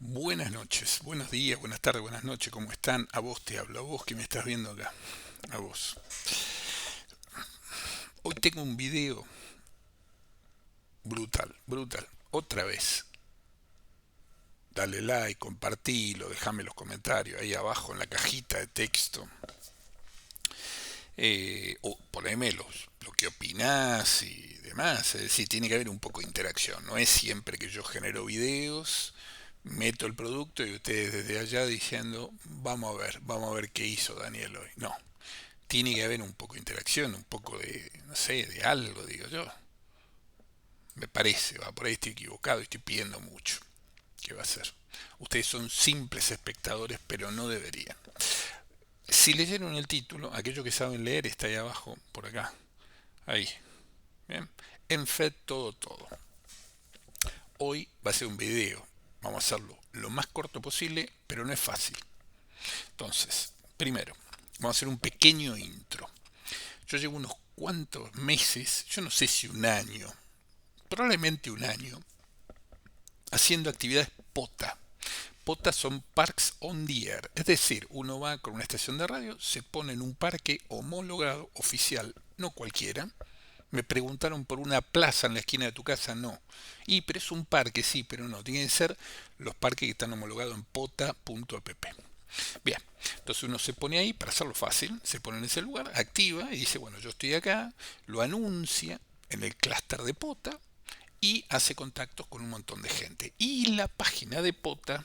Buenas noches, buenos días, buenas tardes, buenas noches, ¿cómo están? A vos te hablo, a vos que me estás viendo acá, a vos. Hoy tengo un video brutal, brutal. Otra vez, dale like, compartilo, dejame los comentarios ahí abajo en la cajita de texto. O poneme lo que opinás y demás. Es decir, tiene que haber un poco de interacción. No es siempre que yo genero videos, meto el producto y ustedes desde allá diciendo, vamos a ver qué hizo Daniel hoy. No, tiene que haber un poco de interacción, un poco de, no sé, de algo, digo yo. Me parece, va, por ahí estoy equivocado, estoy pidiendo mucho. ¿Qué va a ser? Ustedes son simples espectadores, pero no deberían. Si leyeron el título, aquellos que saben leer está ahí abajo, por acá, ahí. Bien. En FED todo. Hoy va a ser un video. Vamos a hacerlo lo más corto posible, pero no es fácil. Entonces, primero, vamos a hacer un pequeño intro. Yo llevo unos cuantos meses, yo no sé si un año, probablemente un año, haciendo actividades POTA. POTA son Parks on the Air, es decir, uno va con una estación de radio, se pone en un parque homologado, oficial, no cualquiera. Me preguntaron por una plaza en la esquina de tu casa, no. Pero es un parque, sí, pero no. Tienen que ser los parques que están homologados en pota.app. Bien, entonces uno se pone ahí, para hacerlo fácil, se pone en ese lugar, activa y dice, bueno, yo estoy acá, lo anuncia en el clúster de POTA y hace contactos con un montón de gente. Y la página de POTA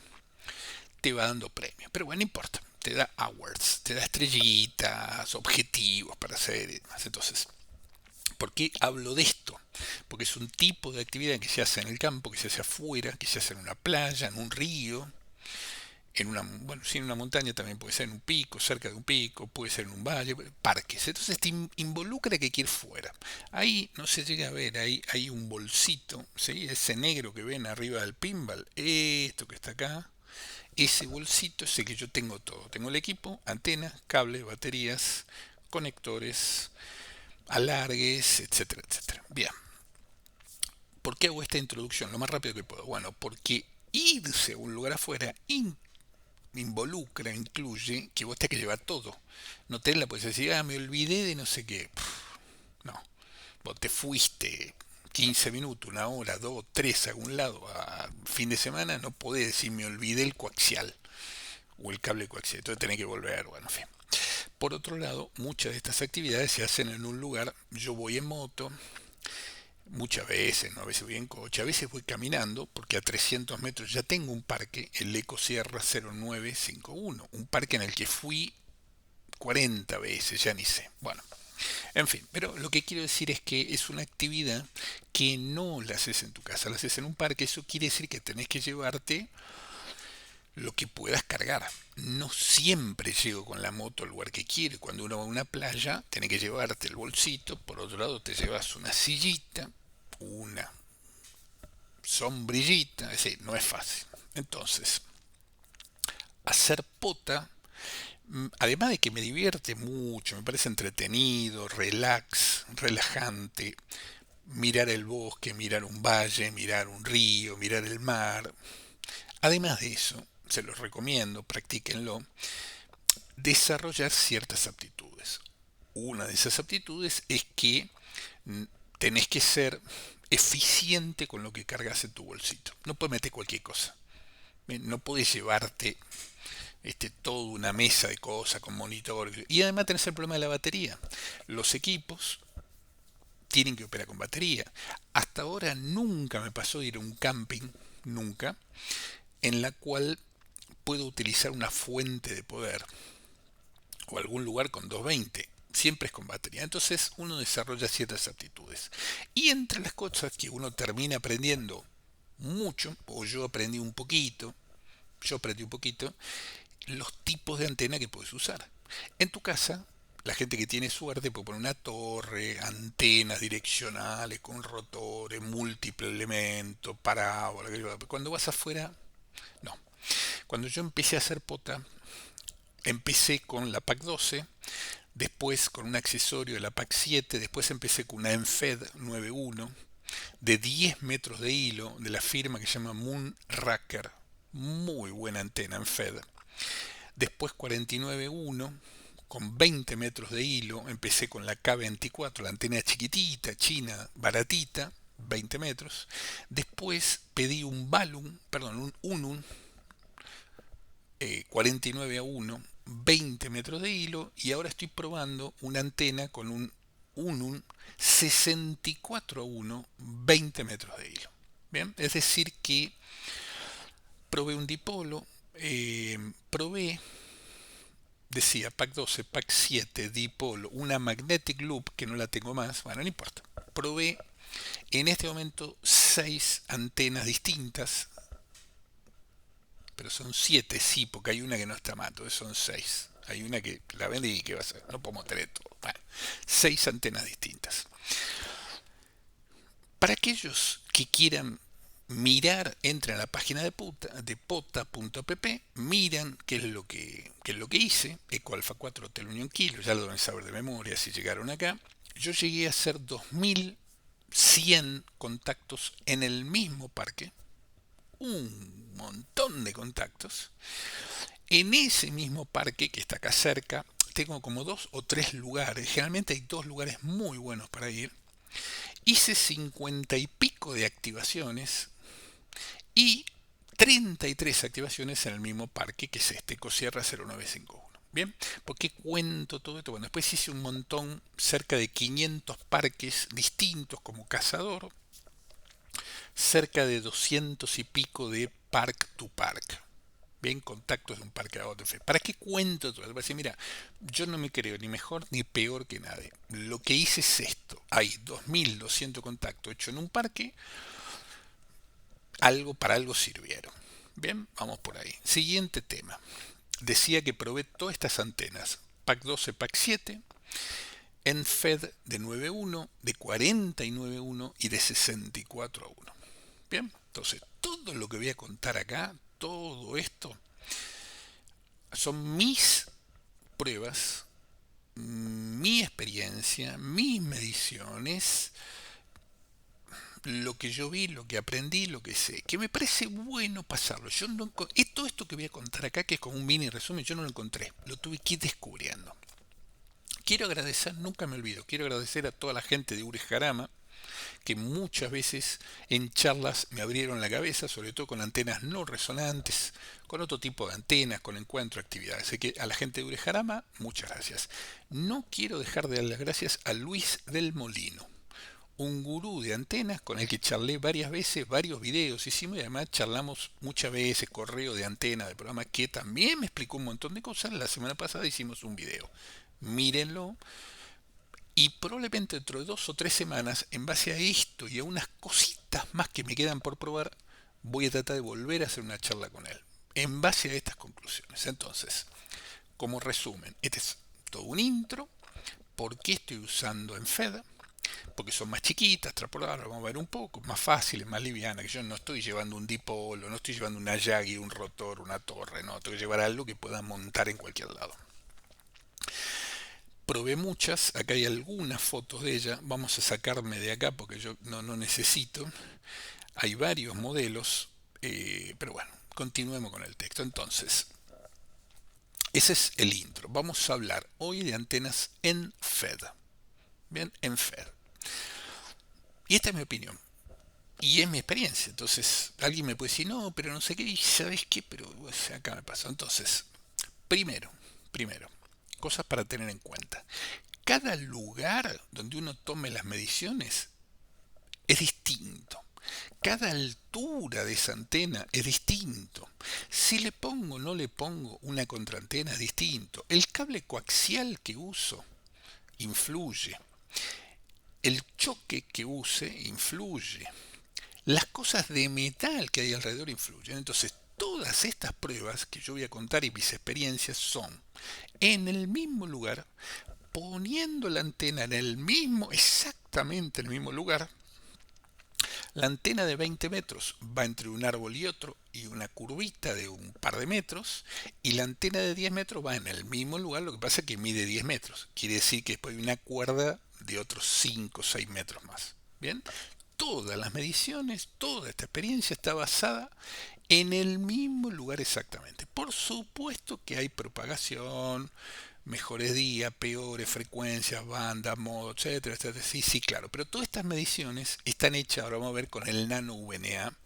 te va dando premios, pero bueno, no importa, te da awards, te da estrellitas, objetivos para hacer y demás. Entonces, ¿por qué hablo de esto? Porque es un tipo de actividad que se hace en el campo, que se hace afuera, que se hace en una playa, en un río, en una, bueno, sí, en una montaña, también puede ser en un pico, cerca de un pico, puede ser en un valle, parques. Entonces te involucra que hay que ir fuera. Ahí no se llega a ver, ahí hay un bolsito, ¿sí? Ese negro que ven arriba del pinball, esto que está acá, ese bolsito es el que yo tengo todo. Tengo el equipo, antenas, cables, baterías, conectores, alargues, etcétera, etcétera. Bien, ¿por qué hago esta introducción lo más rápido que puedo? Bueno, porque irse a un lugar afuera involucra, incluye que vos tenés que llevar todo. No tenés la posibilidad de decir, me olvidé de no sé qué. No, vos te fuiste 15 minutos, una hora, dos, tres a algún lado a fin de semana, no podés decir me olvidé el coaxial o el cable coaxial. Entonces tenés que volver, bueno, en fin. Por otro lado, muchas de estas actividades se hacen en un lugar, yo voy en moto, muchas veces, ¿no? A veces voy en coche, a veces voy caminando, porque a 300 metros ya tengo un parque, el Eco Sierra 0951, un parque en el que fui 40 veces, ya ni sé. Bueno, en fin, pero lo que quiero decir es que es una actividad que no la haces en tu casa, la haces en un parque. Eso quiere decir que tenés que llevarte lo que puedas cargar. No siempre llego con la moto al lugar que quiero. Cuando uno va a una playa, tenés que llevarte el bolsito. Por otro lado, te llevas una sillita, una sombrillita. Es decir, no es fácil. Entonces, hacer pota, además de que me divierte mucho, me parece entretenido, relajante, mirar el bosque, mirar un valle, mirar un río, mirar el mar. Además de eso, se los recomiendo, practíquenlo, desarrollar ciertas aptitudes. Una de esas aptitudes es que mm, tenés que ser eficiente con lo que cargas en tu bolsito. No puedes meter cualquier cosa. No puedes llevarte toda una mesa de cosas con monitores. Y además tenés el problema de la batería. Los equipos tienen que operar con batería. Hasta ahora nunca me pasó de ir a un camping, nunca, en la cual puedo utilizar una fuente de poder o algún lugar con 220. Siempre es con batería. Entonces uno desarrolla ciertas aptitudes. Y entre las cosas que uno termina aprendiendo mucho, o yo aprendí un poquito, los tipos de antena que puedes usar. En tu casa, la gente que tiene suerte puede poner una torre, antenas direccionales con rotores, múltiples elementos, parábola. Cuando vas afuera, no. Cuando yo empecé a hacer pota, empecé con la PAC 12, después con un accesorio de la PAC 7, después empecé con una Enfed 91 de 10 metros de hilo de la firma que se llama Moonraker. muy buena antena en FED. Después 49.1 con 20 metros de hilo. Empecé con la K24, la antena chiquitita, china, baratita, 20 metros. Después pedí un Balun, perdón, un Unun 49.1, 20 metros de hilo. Y ahora estoy probando una antena con un Unun 64.1, 20 metros de hilo. Bien, es decir que probé un dipolo, probé, decía pack 12, pack 7, dipolo, una magnetic loop que no la tengo más, bueno, no importa. Probé en este momento 6 antenas distintas, pero son 7, sí, porque hay una que no está mal, entonces son 6. Hay una que la vendí y que va a ser, no podemos tener todo. Bueno, 6 antenas distintas. Para aquellos que quieran mirar, entren a la página de pota.app, miran qué es lo que hice, Eco Alfa 4 Hotel Union Kilo, ya lo deben saber de memoria si llegaron acá. Yo llegué a hacer 2100 contactos en el mismo parque, un montón de contactos. En ese mismo parque que está acá cerca, tengo como 2 o 3 lugares, generalmente hay 2 lugares muy buenos para ir. Hice 50 y pico de activaciones y 33 activaciones en el mismo parque que es este, Ecosierra 0951. Bien, ¿por qué cuento todo esto? Bueno, después hice un montón, cerca de 500 parques distintos como cazador, cerca de 200 y pico de park to park. Bien, contactos de un parque a otro. ¿Para qué cuento todo? Decir, mira, yo no me creo ni mejor ni peor que nadie. Lo que hice es esto. Hay 2200 contactos hechos en un parque, algo para algo sirvieron. Bien, vamos por ahí. Siguiente tema. Decía que probé todas estas antenas, pack 12, pack 7, en FED de 9.1, de 49.1 y de 64.1. Bien, entonces todo lo que voy a contar acá, todo esto, son mis pruebas, mi experiencia, mis mediciones, lo que yo vi, lo que aprendí, lo que sé, que me parece bueno pasarlo. Yo no, todo esto que voy a contar acá, que es como un mini resumen, yo no lo encontré, lo tuve que ir descubriendo. Quiero agradecer, nunca me olvido, quiero agradecer a toda la gente de Ure Jarama, que muchas veces en charlas me abrieron la cabeza, sobre todo con antenas no resonantes, con otro tipo de antenas, con encuentro, actividades. Así que a la gente de Urejarama, muchas gracias. No quiero dejar de dar las gracias a Luis del Molino, un gurú de antenas con el que charlé varias veces, varios videos hicimos y además charlamos muchas veces, correo de antena, de programa, que también me explicó un montón de cosas. La semana pasada hicimos un video. Mírenlo, y probablemente dentro de 2 o 3 semanas, en base a esto y a unas cositas más que me quedan por probar, voy a tratar de volver a hacer una charla con él. En base a estas conclusiones. Entonces, como resumen, este es todo un intro. ¿Por qué estoy usando en FED? Porque son más chiquitas, extrapolables, vamos a ver un poco, más fáciles, más livianas, que yo no estoy llevando un dipolo, no estoy llevando una Yagi, un rotor, una torre, no, tengo que llevar algo que pueda montar en cualquier lado. Probé muchas, acá hay algunas fotos de ella, vamos a sacarme de acá porque yo no necesito. Hay varios modelos, pero bueno, continuemos con el texto. Entonces, ese es el intro. Vamos a hablar hoy de antenas en FED. Bien, en FED. Y esta es mi opinión. Y es mi experiencia. Entonces, alguien me puede decir, no, pero no sé qué, y sabes qué, pero o sea, acá me pasó. Entonces, primero, cosas para tener en cuenta. Cada lugar donde uno tome las mediciones es distinto. Cada altura de esa antena es distinto. Si le pongo o no le pongo una contraantena es distinto. El cable coaxial que uso influye. El choque que use influye. Las cosas de metal que hay alrededor influyen. Entonces, todas estas pruebas que yo voy a contar y mis experiencias son en el mismo lugar, poniendo la antena en el mismo, exactamente en el mismo lugar. La antena de 20 metros va entre un árbol y otro y una curvita de un par de metros, y la antena de 10 metros va en el mismo lugar, lo que pasa es que mide 10 metros. Quiere decir que después hay una cuerda de otros 5 o 6 metros más. Bien, todas las mediciones, toda esta experiencia está basada En el mismo lugar exactamente. Por supuesto que hay propagación, mejores días, peores frecuencias, bandas, modo, etcétera, etcétera. Sí, sí, claro. Pero todas estas mediciones están hechas, ahora vamos a ver, con el nano VNA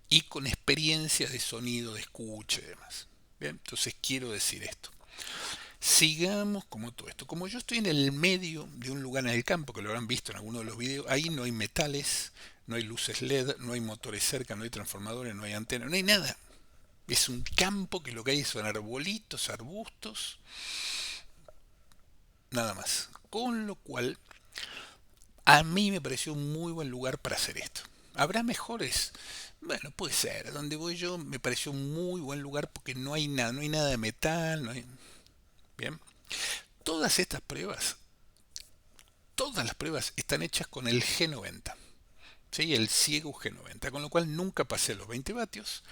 y con experiencias de sonido, de escucha y demás. Bien, entonces quiero decir esto. Sigamos como todo esto. Como yo estoy en el medio de un lugar en el campo, que lo habrán visto en alguno de los videos, ahí no hay metales, no hay luces LED, no hay motores cerca, no hay transformadores, no hay antenas, no hay nada. Es un campo que lo que hay son arbolitos, arbustos, nada más. Con lo cual, a mí me pareció un muy buen lugar para hacer esto. ¿Habrá mejores? Bueno, puede ser. Donde voy yo me pareció un muy buen lugar porque no hay nada de metal, no hay... Bien. Todas estas pruebas, todas las pruebas están hechas con el G90, ¿sí? El ciego G90, con lo cual nunca pasé los 20 vatios.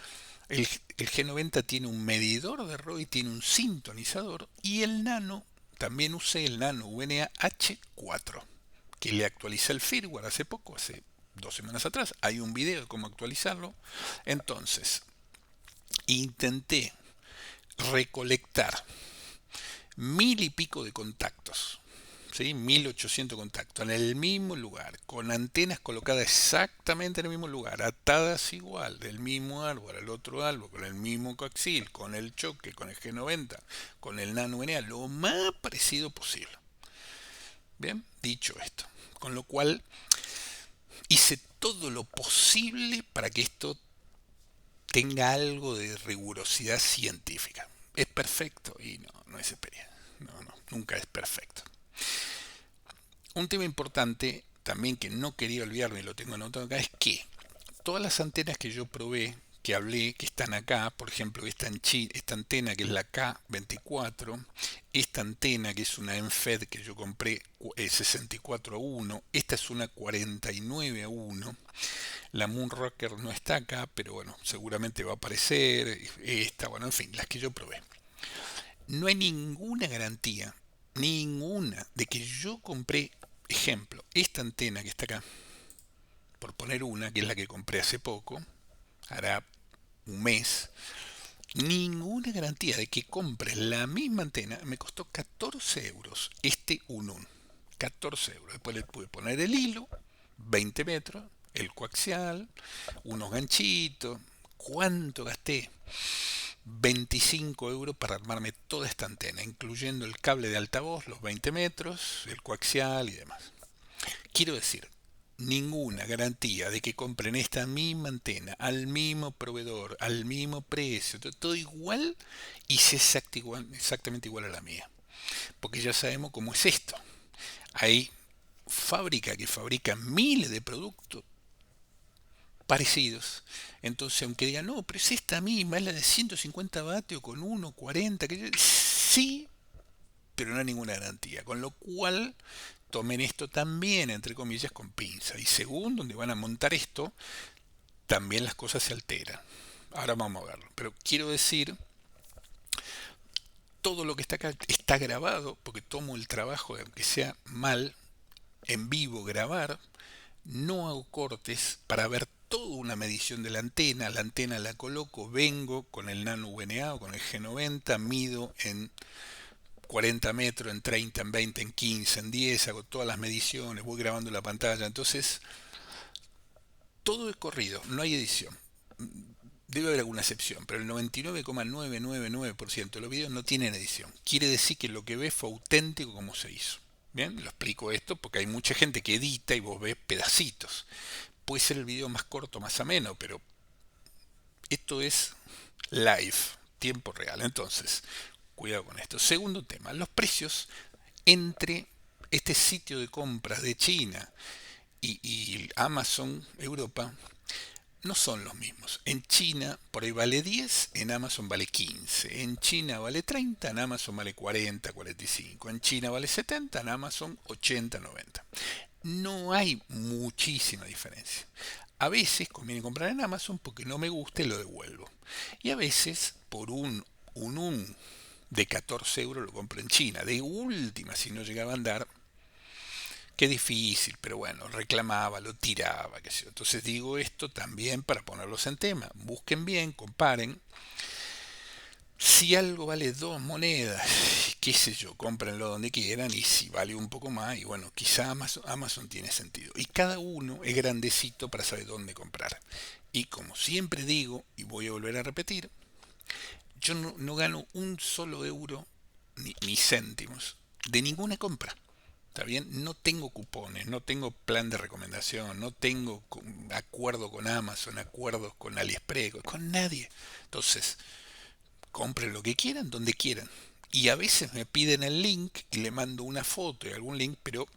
El G90 tiene un medidor de ROI, tiene un sintonizador y el Nano, también usé el Nano VNA H4, que le actualicé el firmware hace poco, hace 2 semanas atrás. Hay un video de cómo actualizarlo. Entonces, intenté recolectar 1000 y pico de contactos, ¿sí? 1800 contactos en el mismo lugar, con antenas colocadas exactamente en el mismo lugar, atadas igual, del mismo árbol al otro árbol, con el mismo coaxil, con el choque, con el G90, con el nano NA, lo más parecido posible. Bien, dicho esto, con lo cual hice todo lo posible para que esto tenga algo de rigurosidad científica. ¿Es perfecto? Y no, no es experiencia. No, no, nunca es perfecto. Un tema importante también que no quería olvidarme y lo tengo anotado acá es que todas las antenas que yo probé, que hablé, que están acá, por ejemplo, esta antena que es la K24, esta antena que es una Enfed que yo compré 64 a 1, esta es una 49 a 1, la Moonrocker no está acá, pero bueno, seguramente va a aparecer, esta, bueno, en fin, las que yo probé. No hay ninguna garantía, ninguna, de que yo compré, ejemplo, esta antena que está acá, por poner una, que es la que compré hace poco, hará un mes, ninguna garantía de que compres la misma antena. Me costó 14 euros este Unun. 14 euros. Después le pude poner el hilo, 20 metros, el coaxial, unos ganchitos. ¿Cuánto gasté? 25 euros para armarme toda esta antena, incluyendo el cable de altavoz, los 20 metros, el coaxial y demás. Quiero decir, ninguna garantía de que compren esta misma antena al mismo proveedor, al mismo precio, todo igual y sea exactamente igual a la mía. Porque ya sabemos cómo es esto. Hay fábrica que fabrica miles de productos parecidos. Entonces, aunque digan, no, pero es esta misma, es la de 150 vatios con 1,40, sí, pero no hay ninguna garantía. Con lo cual, tomen esto también, entre comillas, con pinza. Y según donde van a montar esto, también las cosas se alteran. Ahora vamos a verlo. Pero quiero decir, todo lo que está acá está grabado, porque tomo el trabajo de, aunque sea mal, en vivo grabar, no hago cortes para ver toda una medición de la antena la coloco, vengo con el nano VNA o con el G90, mido en 40 metros, en 30, en 20, en 15, en 10, hago todas las mediciones, voy grabando la pantalla, entonces todo es corrido, no hay edición. Debe haber alguna excepción, pero el 99,999% de los videos no tienen edición. Quiere decir que lo que ves fue auténtico como se hizo. Bien, lo explico esto porque hay mucha gente que edita y vos ves pedacitos. Puede ser el video más corto, más ameno, pero esto es live, tiempo real. Entonces, cuidado con esto. Segundo tema, los precios entre este sitio de compras de China y Amazon Europa no son los mismos. En China por ahí vale 10, en Amazon vale 15. En China vale 30, en Amazon vale 40, 45. En China vale 70, en Amazon 80, 90. No hay muchísima diferencia. A veces conviene comprar en Amazon porque no me gusta y lo devuelvo. Y a veces por un de 14 euros lo compro en China. De última, si no llegaba a andar, Qué difícil, pero bueno, reclamaba, lo tiraba, qué sé yo. Entonces digo esto también para ponerlos en tema. Busquen bien, comparen. Si algo vale dos monedas, qué sé yo, cómprenlo donde quieran y si vale un poco más, y bueno, quizá Amazon tiene sentido. Y cada uno es grandecito para saber dónde comprar. Y como siempre digo, y voy a volver a repetir, yo no gano un solo euro ni céntimos de ninguna compra. ¿Está bien? No tengo cupones, no tengo plan de recomendación, no tengo acuerdo con Amazon, acuerdos con AliExpress, con nadie. Entonces, compren lo que quieran, donde quieran. Y a veces me piden el link y le mando una foto y algún link, pero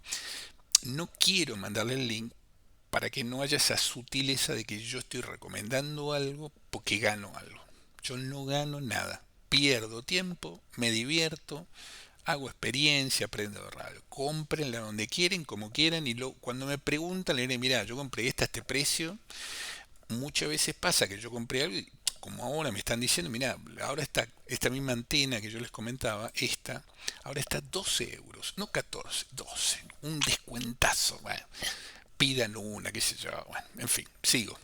no quiero mandarle el link para que no haya esa sutileza de que yo estoy recomendando algo porque gano algo. Yo no gano nada. Pierdo tiempo, me divierto, hago experiencia, aprendo de radio. Cómprenla donde quieren, como quieran, y cuando me preguntan, le diré, mira, yo compré esta a este precio. Muchas veces pasa que yo compré algo y como ahora me están diciendo, mira, ahora está esta misma antena que yo les comentaba, ahora está 12 euros, no 14, 12, un descuentazo. Bueno, pidan una, qué sé yo, bueno, en fin, sigo.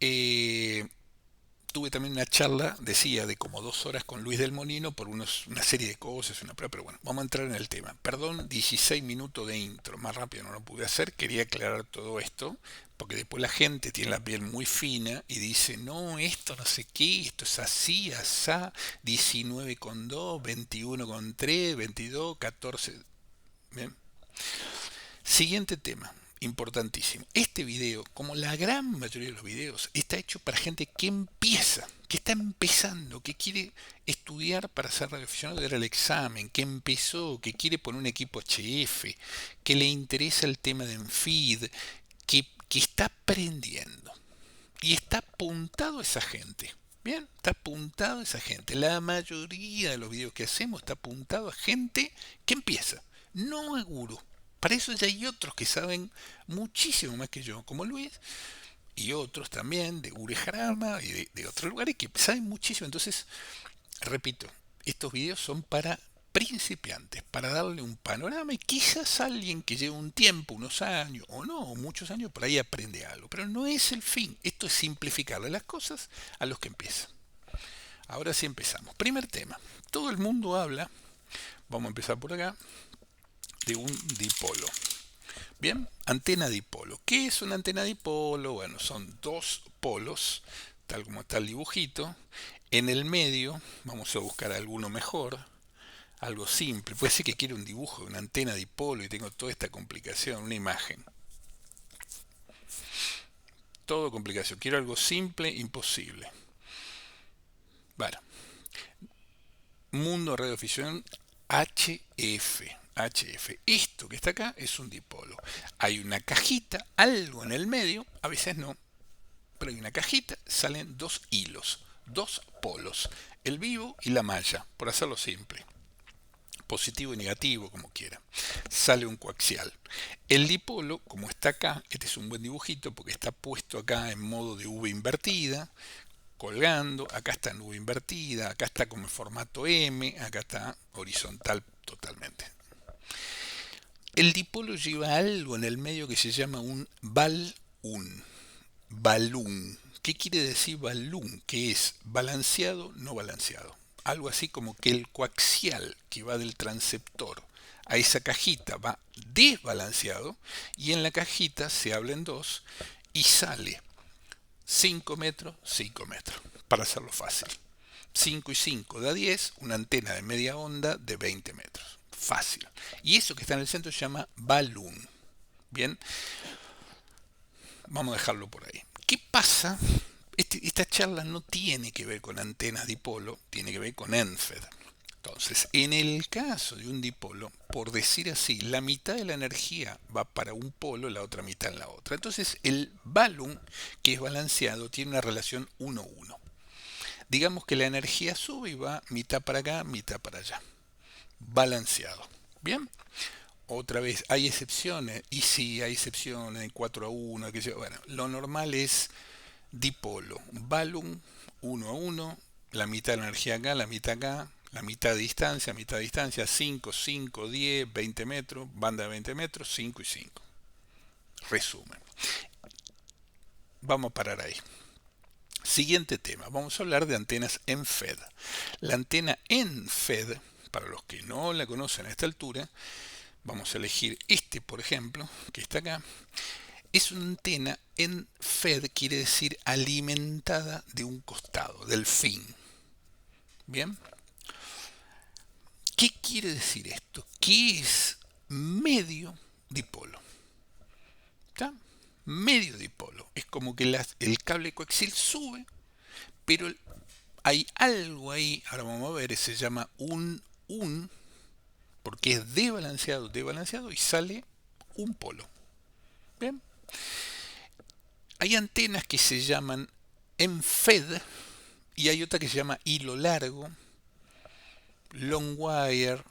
Eh, Tuve también una charla, decía, de como 2 horas con Luis del Molino por una serie de cosas, una prueba, pero bueno, vamos a entrar en el tema. Perdón, 16 minutos de intro, más rápido no lo pude hacer, quería aclarar todo esto, porque después la gente tiene la piel muy fina y dice, no, esto no sé qué, esto es así, asá, 19,2, 21,3, 22, 14. Bien. Siguiente tema, importantísimo. Este video, como la gran mayoría de los videos, está hecho para gente que empieza, que está empezando, que quiere estudiar para ser radioaficionado, dar el examen, que empezó, que quiere poner un equipo HF, que le interesa el tema de Enfeed, que está aprendiendo. Y está apuntado a esa gente. Bien, está apuntado a esa gente. La mayoría de los videos que hacemos está apuntado a gente que empieza, no a gurú. Para eso ya hay otros que saben muchísimo más que yo, como Luis, y otros también de Urejarama y de otros lugares que saben muchísimo. Entonces, repito, estos videos son para principiantes, para darle un panorama y quizás alguien que lleve un tiempo, unos años o no, muchos años, por ahí aprende algo. Pero no es el fin, esto es simplificarle las cosas a los que empiezan. Ahora sí empezamos. Primer tema, todo el mundo habla, vamos a empezar por acá, de un dipolo. Bien, antena dipolo. ¿Qué es una antena dipolo? Bueno, son dos polos, tal como está el dibujito. En el medio, vamos a buscar alguno mejor, algo simple. Puede ser que quiera un dibujo de una antena dipolo y tengo toda esta complicación, una imagen. Todo complicación. Quiero algo simple, imposible. Bueno, mundo radioafición HF. HF. Esto que está acá es un dipolo. Hay una cajita, algo en el medio, a veces no, pero hay una cajita, salen dos hilos, dos polos, el vivo y la malla, por hacerlo simple. Positivo y negativo, como quiera. Sale un coaxial. El dipolo, como está acá, este es un buen dibujito porque está puesto acá en modo de V invertida, colgando, acá está en V invertida, acá está como en formato M, acá está horizontal totalmente. El dipolo lleva algo en el medio que se llama un balún. ¿Qué quiere decir balún? Que es balanceado, no balanceado. Algo así como que el coaxial que va del transceptor a esa cajita va desbalanceado y en la cajita se habla en dos y sale 5 metros, 5 metros, para hacerlo fácil. 5 y 5 da 10, una antena de media onda de 20 metros. Fácil. Y eso que está en el centro se llama balloon. Bien, vamos a dejarlo por ahí. ¿Qué pasa? Esta charla no tiene que ver con antenas dipolo, tiene que ver con ENFED. Entonces, en el caso de un dipolo, por decir así, la mitad de la energía va para un polo, la otra mitad en la otra. Entonces, el balloon, que es balanceado, tiene una relación 1-1. Digamos que la energía sube y va mitad para acá, mitad para allá. Balanceado. Bien. Otra vez, hay excepciones, y sí, hay excepciones, 4-1, que bueno, lo normal es dipolo, balloon, 1-1, la mitad de la energía acá, la mitad acá, La mitad de distancia, 5, 5, 10, 20 metros, banda de 20 metros, 5 y 5. Resumen. Vamos a parar ahí. Siguiente tema, vamos a hablar de antenas en FED. La antena en FED, para los que no la conocen a esta altura, vamos a elegir este, por ejemplo, que está acá. Es una antena en FED, quiere decir alimentada de un costado, del fin. Bien. ¿Qué quiere decir esto? Que es medio dipolo. ¿Está? Medio dipolo. Es como que el cable coaxial sube, pero hay algo ahí, ahora vamos a ver, se llama un, porque es desbalanceado y sale un polo. Bien. Hay antenas que se llaman en FED y hay otra que se llama hilo largo, long wire.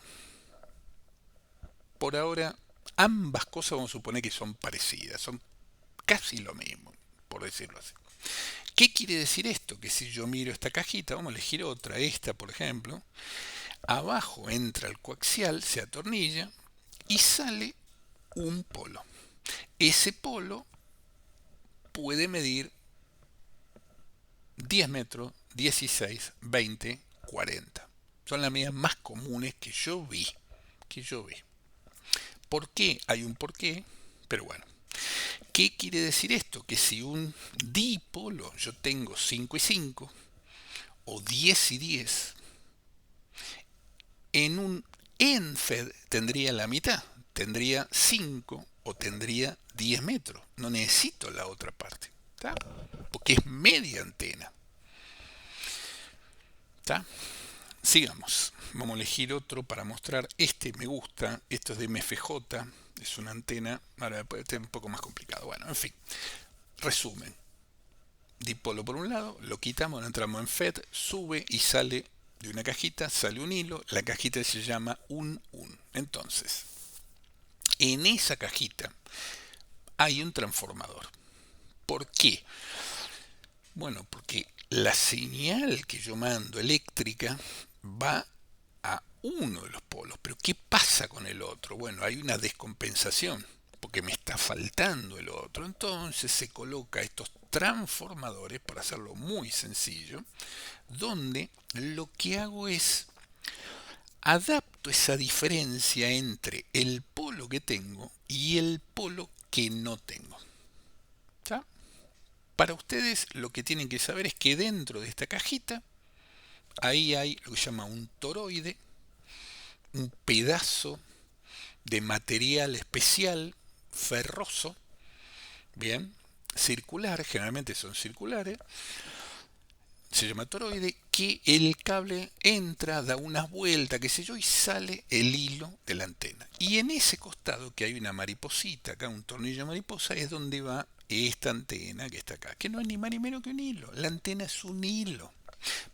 Por ahora, ambas cosas vamos a suponer que son parecidas, son casi lo mismo, por decirlo así. ¿Qué quiere decir esto? Que si yo miro esta cajita, vamos a elegir otra, esta por ejemplo, abajo entra el coaxial, se atornilla y sale un polo. Ese polo puede medir 10 metros, 16, 20, 40. Son las medidas más comunes que yo vi. ¿Por qué? Hay un porqué, pero bueno. ¿Qué quiere decir esto? Que si un dipolo yo tengo 5 y 5, o 10 y 10, en un ENFED tendría la mitad, tendría 5 o tendría 10 metros. No necesito la otra parte, ¿está? Porque es media antena, ¿está? Sigamos. Vamos a elegir otro para mostrar. Este me gusta. Esto es de MFJ. Es una antena. Ahora puede ser un poco más complicado. Bueno, en fin. Resumen. Dipolo por un lado. Lo quitamos. Entramos en FED. Sube y sale de una cajita. Sale un hilo. La cajita se llama un. Entonces, en esa cajita hay un transformador. ¿Por qué? Bueno, porque la señal que yo mando eléctrica va a uno de los polos. Pero ¿qué pasa con el otro? Bueno, hay una descompensación, porque me está faltando el otro. Entonces se coloca estos transformadores, para hacerlo muy sencillo, donde lo que hago es adapto esa diferencia entre el polo que tengo y el polo que no tengo. ¿Está? Para ustedes lo que tienen que saber es que dentro de esta cajita, ahí hay lo que se llama un toroide, un pedazo de material especial, ferroso, bien, circular, generalmente son circulares, se llama toroide, que el cable entra, da unas vueltas, qué sé yo, y sale el hilo de la antena. Y en ese costado, que hay una mariposita, acá un tornillo mariposa, es donde va esta antena que está acá, que no es ni más ni menos que un hilo. La antena es un hilo.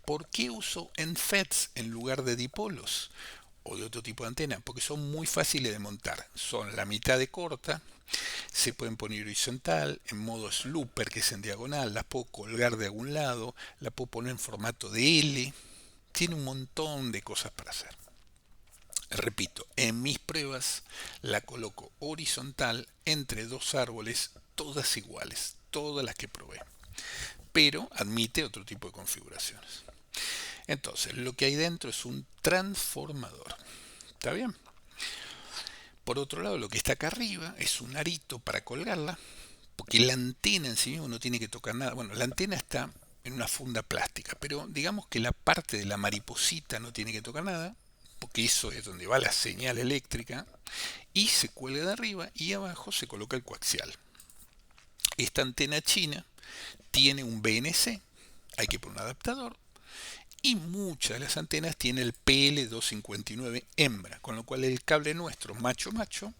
¿Por qué uso ENFEDs en lugar de dipolos o de otro tipo de antena? Porque son muy fáciles de montar. Son la mitad de corta, se pueden poner horizontal, en modo slooper, que es en diagonal, las puedo colgar de algún lado, la puedo poner en formato de L. Tiene un montón de cosas para hacer. Repito, en mis pruebas la coloco horizontal entre dos árboles, todas iguales, todas las que probé, pero admite otro tipo de configuraciones. Entonces, lo que hay dentro es un transformador. ¿Está bien? Por otro lado, lo que está acá arriba es un arito para colgarla, porque la antena en sí mismo no tiene que tocar nada. Bueno, la antena está en una funda plástica, pero digamos que la parte de la mariposita no tiene que tocar nada, porque eso es donde va la señal eléctrica, y se cuelga de arriba y abajo se coloca el coaxial. Esta antena china tiene un BNC, hay que poner un adaptador, y muchas de las antenas tienen el PL259 hembra, con lo cual el cable nuestro macho macho,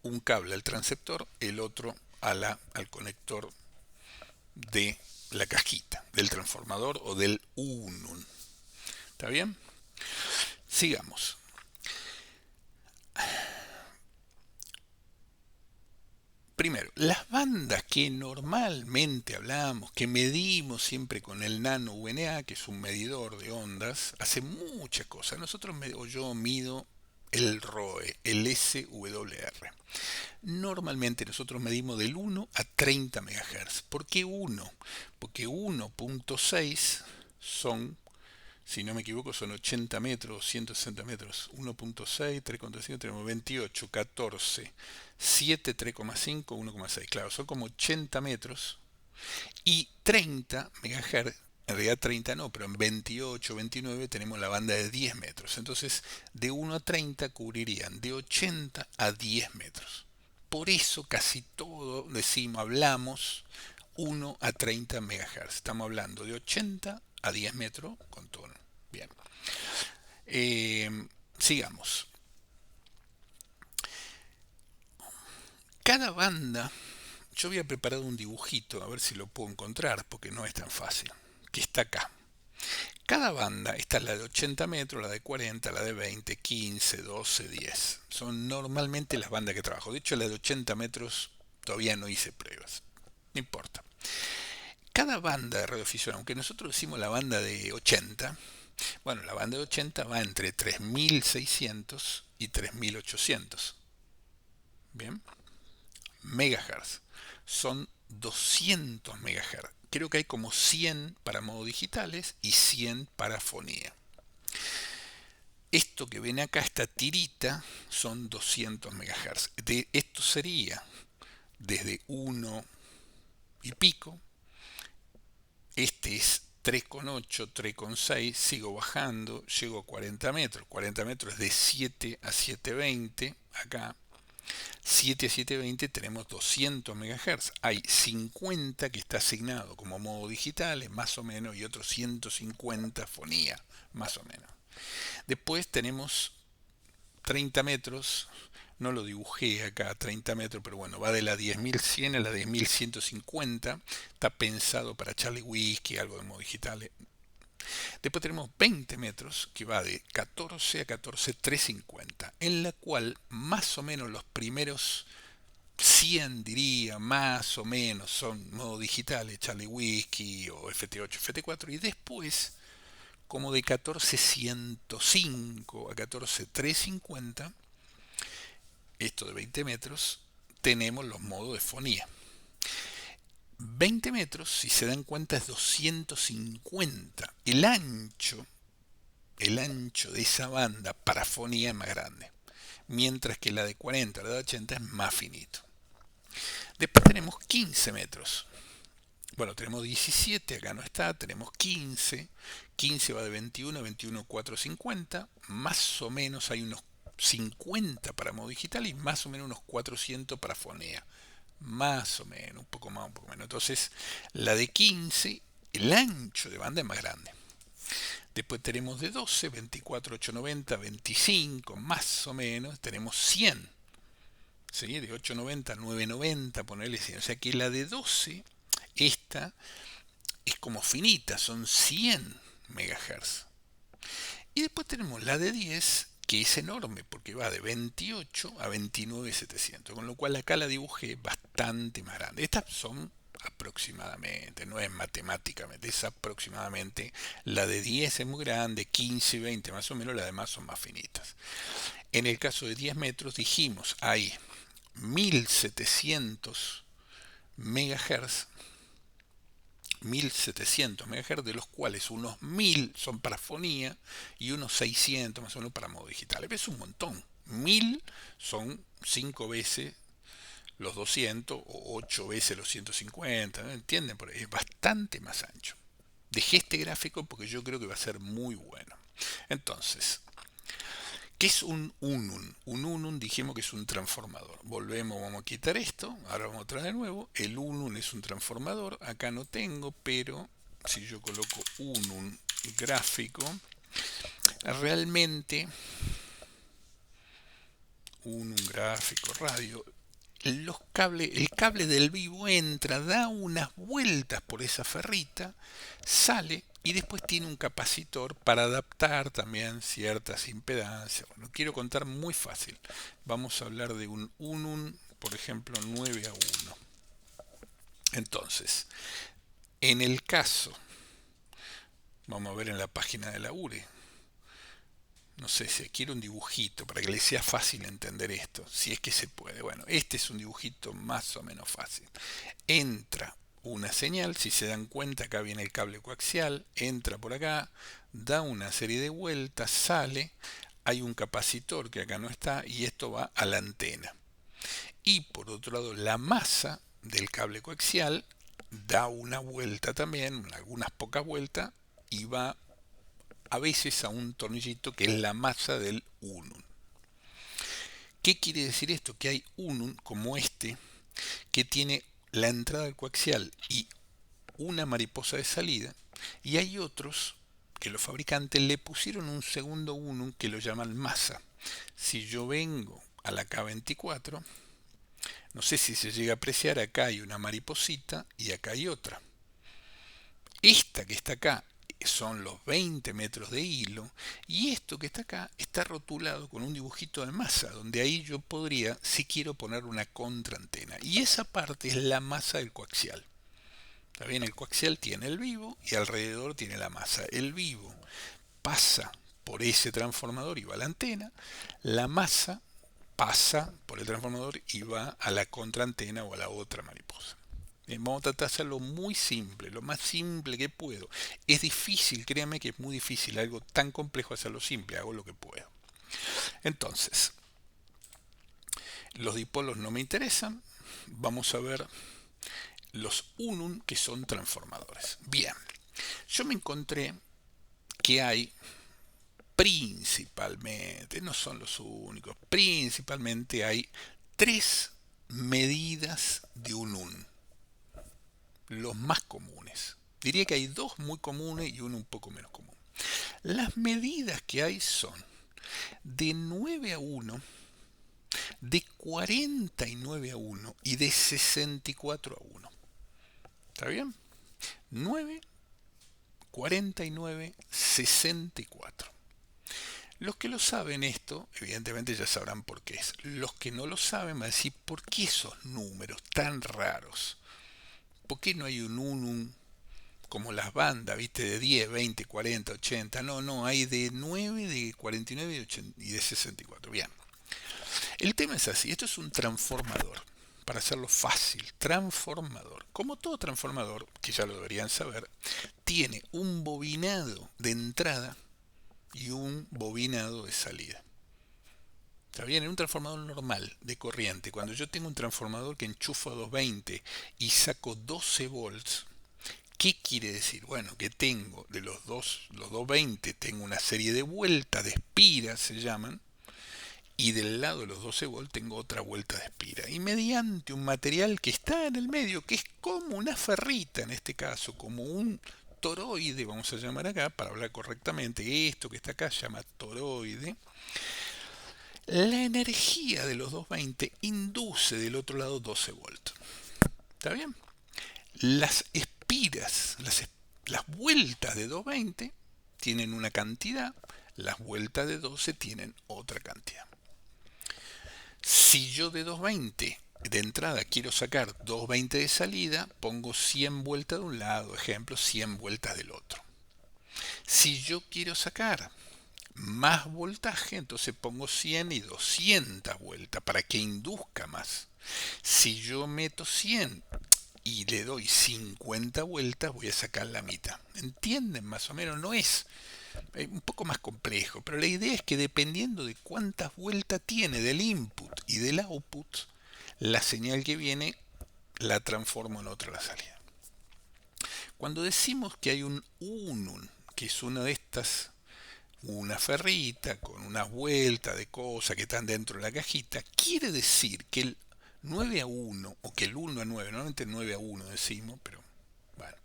un cable al transceptor, el otro al conector de la cajita, del transformador o del UNUN. ¿Está bien? Sigamos. primero, las bandas que normalmente hablamos, que medimos siempre con el nano VNA, que es un medidor de ondas, hace muchas cosas. O yo mido el ROE, el SWR. Normalmente nosotros medimos del 1 a 30 MHz. ¿Por qué 1? Porque 1.6 son, si no me equivoco, son 80 metros, 160 metros. 1.6, 3.5, tenemos 28, 14, 7, 3.5, 1.6. Claro, son como 80 metros. Y 30 MHz, en realidad 30 no, pero en 28, 29 tenemos la banda de 10 metros. Entonces, de 1 a 30 cubrirían de 80 a 10 metros. Por eso casi todo decimos, hablamos 1 a 30 MHz. Estamos hablando de 80 a 10 metros con tono. Bien. Sigamos. Cada banda, yo había preparado un dibujito, a ver si lo puedo encontrar, porque no es tan fácil, que está acá. Cada banda, está la de 80 metros, la de 40, la de 20, 15, 12, 10. Son normalmente las bandas que trabajo. De hecho, la de 80 metros todavía no hice pruebas. No importa. Cada banda de radiodifusión, aunque nosotros decimos la banda de 80, bueno, la banda de 80 va entre 3600 y 3800. Bien, megahertz. Son 200 megahertz. Creo que hay como 100 para modos digitales y 100 para fonía. Esto que ven acá, esta tirita, son 200 megahertz. Esto sería desde 1 y pico. Este es 3,8, 3,6, sigo bajando, llego a 40 metros. 40 metros es de 7 a 720, acá. 7 a 720 tenemos 200 MHz. Hay 50 que está asignado como modo digital, más o menos, y otros 150 fonía, más o menos. Después tenemos 30 metros, no lo dibujé acá, 30 metros, pero bueno, va de la 10.100 a la 10.150. Está pensado para Charlie Whiskey, algo de modo digital. Después tenemos 20 metros, que va de 14 a 14.350, en la cual más o menos los primeros 100, diría, más o menos, son modo digitales, Charlie Whiskey o FT8, FT4, y después, como de 14.105 a 14.350, esto de 20 metros, tenemos los modos de fonía. 20 metros, si se dan cuenta, es 250. El ancho de esa banda para fonía es más grande, mientras que la de 40, la de 80 es más finito. Después tenemos 15 metros. Bueno, tenemos 17, acá no está, tenemos 15. 15 va de 21 a 21.450. Más o menos hay unos 50 para modo digital y más o menos unos 400 para fonea. Más o menos, un poco más, un poco menos. Entonces, la de 15, el ancho de banda es más grande. Después tenemos de 12, 24, 890, 25, más o menos. Tenemos 100. ¿Sí? De 890 a 990, ponerle 100. O sea que la de 12, esta es como finita, son 100 megahertz. Y después tenemos la de 10, que es enorme, porque va de 28 a 29.700, con lo cual acá la dibujé bastante más grande. Estas son aproximadamente, no es matemáticamente, es aproximadamente. La de 10 es muy grande, 15 y 20 más o menos, las demás son más finitas. En el caso de 10 metros dijimos, hay 1700 megahertz, 1700 MHz, de los cuales unos 1000 son para fonía y unos 600 más o menos para modo digital. Es un montón. 1000 son 5 veces los 200 o 8 veces los 150, ¿no? ¿Entienden? Es bastante más ancho. Dejé este gráfico porque yo creo que va a ser muy bueno. Entonces, ¿qué es un unun? Un unun dijimos que es un transformador. Volvemos, vamos a quitar esto. Ahora vamos a traer de nuevo. El unun es un transformador. Acá no tengo, pero si yo coloco unun gráfico, realmente unun gráfico radio, el cable del vivo entra, da unas vueltas por esa ferrita, sale y después tiene un capacitor para adaptar también ciertas impedancias. Bueno, quiero contar muy fácil. Vamos a hablar de un unun, por ejemplo, 9 a 1. Entonces, en el caso, vamos a ver en la página de la URE, no sé si quiero un dibujito para que le sea fácil entender esto, si es que se puede. Bueno, este es un dibujito más o menos fácil. Entra una señal, si se dan cuenta acá viene el cable coaxial, entra por acá, da una serie de vueltas, sale, hay un capacitor que acá no está y esto va a la antena. Y por otro lado la masa del cable coaxial da una vuelta también, algunas pocas vueltas, y va a veces a un tornillito que es la masa del unum. ¿Qué quiere decir esto? Que hay unum como este que tiene la entrada del coaxial y una mariposa de salida, y hay otros que los fabricantes le pusieron un segundo unum que lo llaman masa. Si yo vengo a la K24, no sé si se llega a apreciar, acá hay una mariposita y acá hay otra. Esta que está acá son los 20 metros de hilo y esto que está acá está rotulado con un dibujito de masa, donde ahí yo podría, si quiero, poner una contraantena. Y esa parte es la masa del coaxial. ¿Está bien? El coaxial tiene el vivo y alrededor tiene la masa. El vivo pasa por ese transformador y va a la antena. La masa pasa por el transformador y va a la contraantena o a la otra mariposa. Bien, vamos a tratar de hacerlo muy simple, lo más simple que puedo. Es difícil, créanme que es muy difícil, algo tan complejo hacerlo simple, hago lo que puedo. Entonces, los dipolos no me interesan, vamos a ver los unum que son transformadores. Bien, yo me encontré que hay principalmente, no son los únicos, principalmente hay tres medidas de un unum, los más comunes. Diría que hay dos muy comunes y uno un poco menos común. Las medidas que hay son de 9 a 1, de 49 a 1 y de 64 a 1. ¿Está bien? 9, 49, 64. Los que lo saben esto, evidentemente ya sabrán por qué es. Los que no lo saben van a decir, ¿por qué esos números tan raros? ¿Por qué no hay un unum como las bandas, viste, de 10, 20, 40, 80? No, no, hay de 9, de 49 y, 80, y de 64. Bien. El tema es así, esto es un transformador. Para hacerlo fácil, transformador. Como todo transformador, que ya lo deberían saber, tiene un bobinado de entrada y un bobinado de salida. Está bien, en un transformador normal de corriente, cuando yo tengo un transformador que enchufo a 220 y saco 12 volts, ¿qué quiere decir? Bueno, que tengo de los 220, tengo una serie de vueltas de espiras, se llaman, y del lado de los 12 volts tengo otra vuelta de espira. Y mediante un material que está en el medio, que es como una ferrita en este caso, como un toroide, vamos a llamar acá, para hablar correctamente, esto que está acá se llama toroide. La energía de los 220 induce del otro lado 12 volts. ¿Está bien? Las espiras, las vueltas de 220 tienen una cantidad, las vueltas de 12 tienen otra cantidad. Si yo de 220 de entrada quiero sacar 220 de salida, pongo 100 vueltas de un lado, ejemplo, 100 vueltas del otro. Si yo quiero sacar más voltaje, entonces pongo 100 y 200 vueltas para que induzca más. Si yo meto 100 y le doy 50 vueltas, voy a sacar la mitad. ¿Entienden más o menos? No es un poco más complejo, pero la idea es que dependiendo de cuántas vueltas tiene del input y del output, la señal que viene la transformo en otra la salida. Cuando decimos que hay un unum, que es una de estas, una ferrita con unas vueltas de cosas que están dentro de la cajita, quiere decir que el 9 a 1 o que el 1 a 9, normalmente 9 a 1 decimos, pero bueno,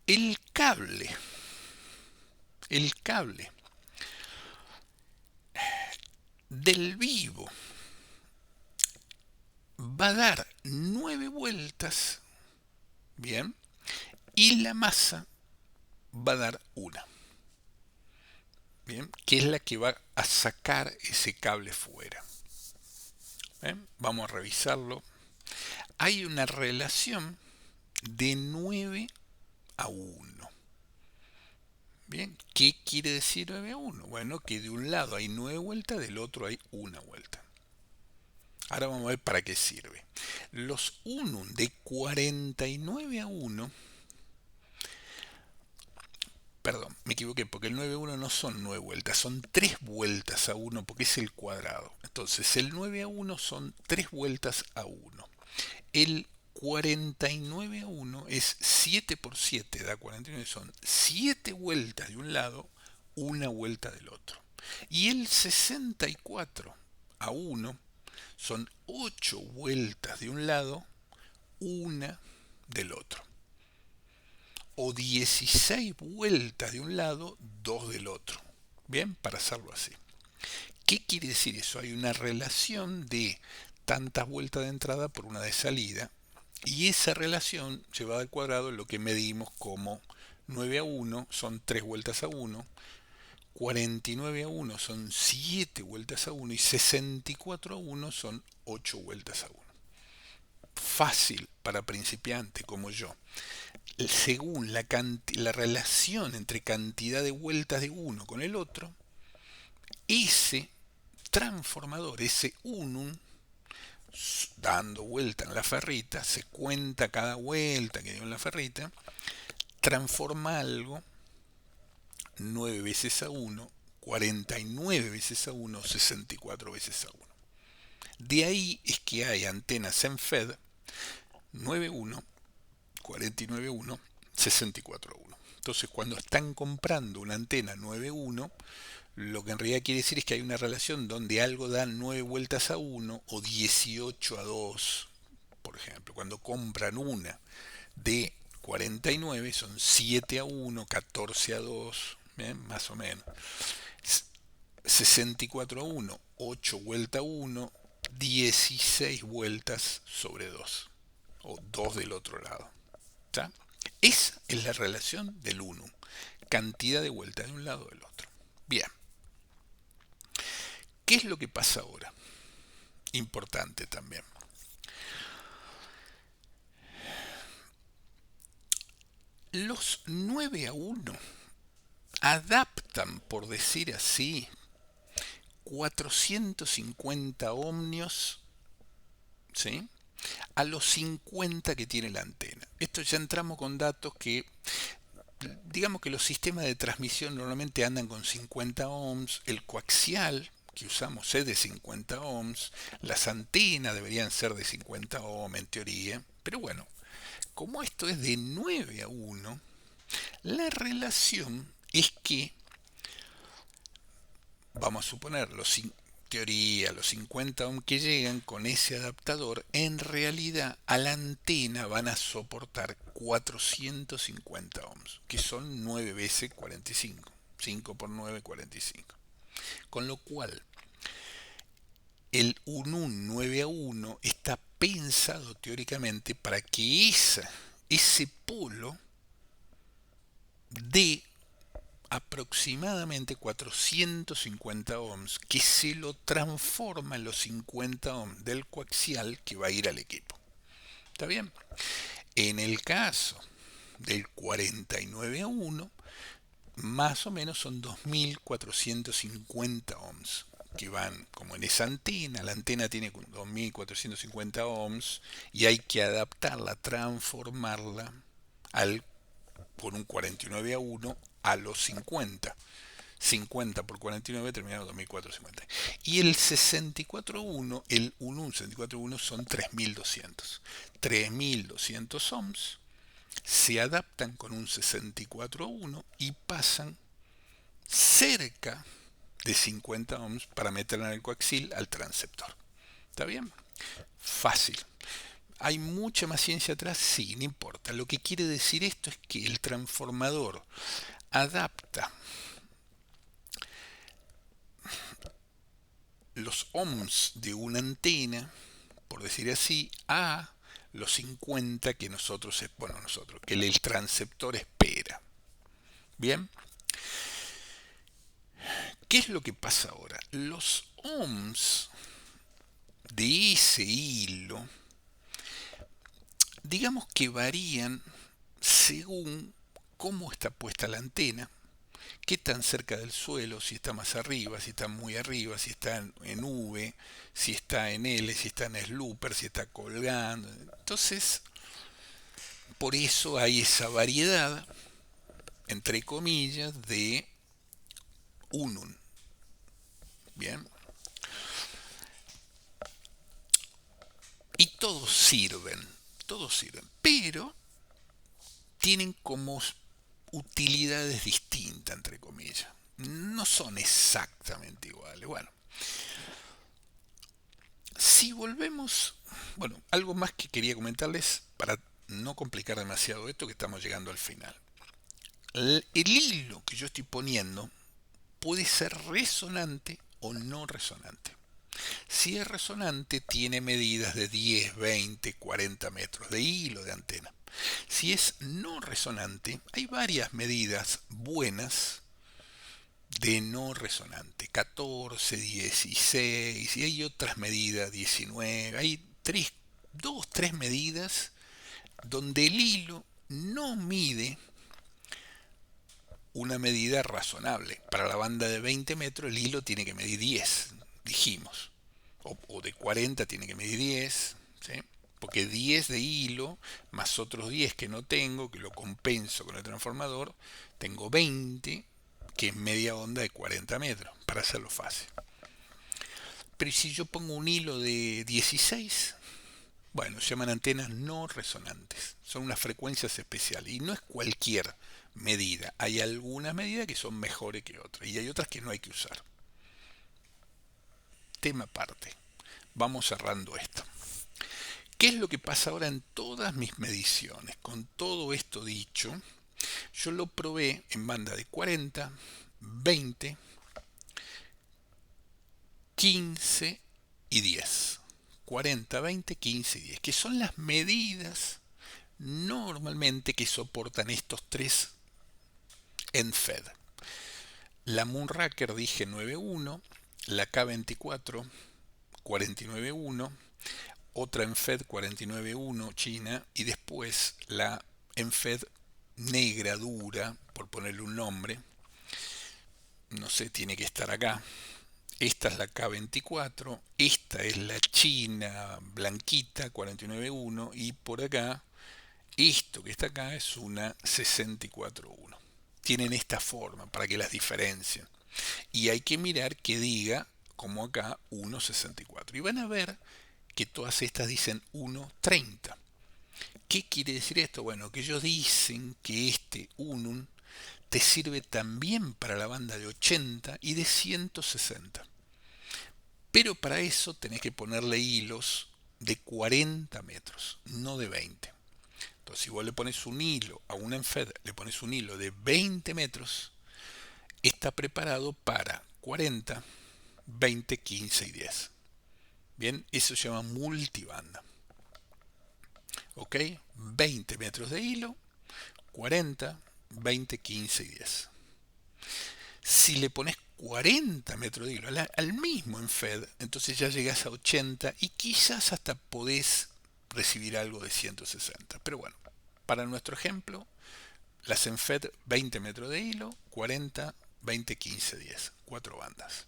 el cable, el cable del vivo va a dar 9 vueltas, bien, y la masa va a dar una, bien, que es la que va a sacar ese cable fuera. Vamos a revisarlo. Hay una relación de 9 a 1. Bien, ¿qué quiere decir 9 a 1? Bueno, que de un lado hay 9 vueltas, del otro hay una vuelta. Ahora vamos a ver para qué sirve. Los unum de 49 a 1, perdón, me equivoqué, porque el 9 a 1 no son 9 vueltas, son 3 vueltas a 1 porque es el cuadrado. Entonces el 9 a 1 son 3 vueltas a 1. El 49 a 1 es 7 por 7, da 49, son 7 vueltas de un lado, una vuelta del otro. Y el 64 a 1 son 8 vueltas de un lado, una del otro. O 16 vueltas de un lado, dos del otro. Bien, para hacerlo así. ¿Qué quiere decir eso? Hay una relación de tantas vueltas de entrada por una de salida. Y esa relación llevada al cuadrado es lo que medimos como 9 a 1 son 3 vueltas a 1, 49 a 1 son 7 vueltas a 1 y 64 a 1 son 8 vueltas a 1. Fácil para principiante como yo. Según la relación entre cantidad de vueltas de uno con el otro, ese transformador, ese unum, dando vuelta en la ferrita, se cuenta cada vuelta que dio en la ferrita, transforma algo 9 veces a 1, 49 veces a 1, 64 veces a 1. De ahí es que hay antenas en FED 9.1, 49.1, 64.1. Entonces, cuando están comprando una antena 9.1, lo que en realidad quiere decir es que hay una relación donde algo da 9 vueltas a 1 o 18 a 2, por ejemplo. Cuando compran una de 49 son 7 a 1, 14 a 2, ¿bien? Más o menos. 64 a 1, 8 vueltas a 1, 16 vueltas sobre 2, o 2 del otro lado. ¿Está? Esa es la relación del unum, cantidad de vueltas de un lado o del otro. Bien, ¿qué es lo que pasa ahora? Importante también. Los 9 a 1 adaptan, por decir así, 450 ohmios, ¿sí?, a los 50 que tiene la antena. Esto ya entramos con datos que, digamos que los sistemas de transmisión normalmente andan con 50 ohms, el coaxial que usamos es de 50 ohms, las antenas deberían ser de 50 ohms en teoría, pero bueno, como esto es de 9 a 1, la relación es que, vamos a suponer, teoría, los 50 ohms que llegan con ese adaptador, en realidad a la antena van a soportar 450 ohms, que son 9 veces 45. 5 por 9, 45. Con lo cual, el UNUN 9 a 1 está pensado teóricamente para que ese polo dé aproximadamente 450 ohms, que se lo transforma en los 50 ohms del coaxial que va a ir al equipo. ¿Está bien? En el caso del 49 a 1, más o menos son 2450 ohms que van como en esa antena. La antena tiene 2450 ohms y hay que adaptarla, transformarla por un 49 a 1 a los 50. 50 por 49 termina en 2450. Y el 64.1, el 64.1 son 3200. 3200 ohms se adaptan con un 64.1 y pasan cerca de 50 ohms para meterla en el coaxil al transceptor. ¿Está bien? Fácil. ¿Hay mucha más ciencia atrás? Sí, no importa. Lo que quiere decir esto es que el transformador adapta los ohms de una antena, por decir así, a los 50 que que el transceptor espera. Bien, ¿qué es lo que pasa ahora? Los ohms de ese hilo, digamos que varían según cómo está puesta la antena, qué tan cerca del suelo, si está más arriba, si está muy arriba, si está en V, si está en L, si está en slooper, si está colgando. Entonces, por eso hay esa variedad, entre comillas, de unum. Bien. Y todos sirven, pero tienen como utilidades distintas, entre comillas. No son exactamente iguales. Bueno, si volvemos, bueno, algo más que quería comentarles para no complicar demasiado esto que estamos llegando al final. El hilo que yo estoy poniendo puede ser resonante o no resonante. Si es resonante, tiene medidas de 10, 20, 40 metros de hilo de antena. Si es no resonante, hay varias medidas buenas de no resonante, 14, 16, y hay otras medidas, 19, hay dos, tres medidas donde el hilo no mide una medida razonable. Para la banda de 20 metros el hilo tiene que medir 10, dijimos, o de 40 tiene que medir 10, ¿sí? Porque 10 de hilo más otros 10 que no tengo, que lo compenso con el transformador, tengo 20, que es media onda de 40 metros, para hacerlo fácil. Pero si yo pongo un hilo de 16, bueno, se llaman antenas no resonantes. Son unas frecuencias especiales. Y no es cualquier medida. Hay algunas medidas que son mejores que otras. Y hay otras que no hay que usar. Tema aparte. Vamos cerrando esto. ¿Qué es lo que pasa ahora en todas mis mediciones? Con todo esto dicho, yo lo probé en banda de 40, 20, 15 y 10. 40, 20, 15 y 10, que son las medidas normalmente que soportan estos tres en FED. La Moonraker dije 9.1, la K24 49.1, otra en FED 49.1 China y después la en FED negra dura, por ponerle un nombre, no sé, tiene que estar acá. Esta es la K24, esta es la China blanquita 49.1 y por acá, esto que está acá es una 64.1. Tienen esta forma para que las diferencien. Y hay que mirar que diga, como acá, 1.64. Y van a ver que todas estas dicen 1.30. ¿Qué quiere decir esto? Bueno, que ellos dicen que este unum te sirve también para la banda de 80 y de 160. Pero para eso tenés que ponerle hilos de 40 metros, no de 20. Entonces, si vos le pones un hilo a una ENFED, le pones un hilo de 20 metros, está preparado para 40, 20, 15 y 10. Bien, eso se llama multibanda. ¿Ok? 20 metros de hilo, 40, 20, 15 y 10. Si le pones 40 metros de hilo al mismo en FED, entonces ya llegas a 80 y quizás hasta podés recibir algo de 160. Pero bueno, para nuestro ejemplo, las en FED 20 metros de hilo, 40, 20, 15, 10. Cuatro bandas.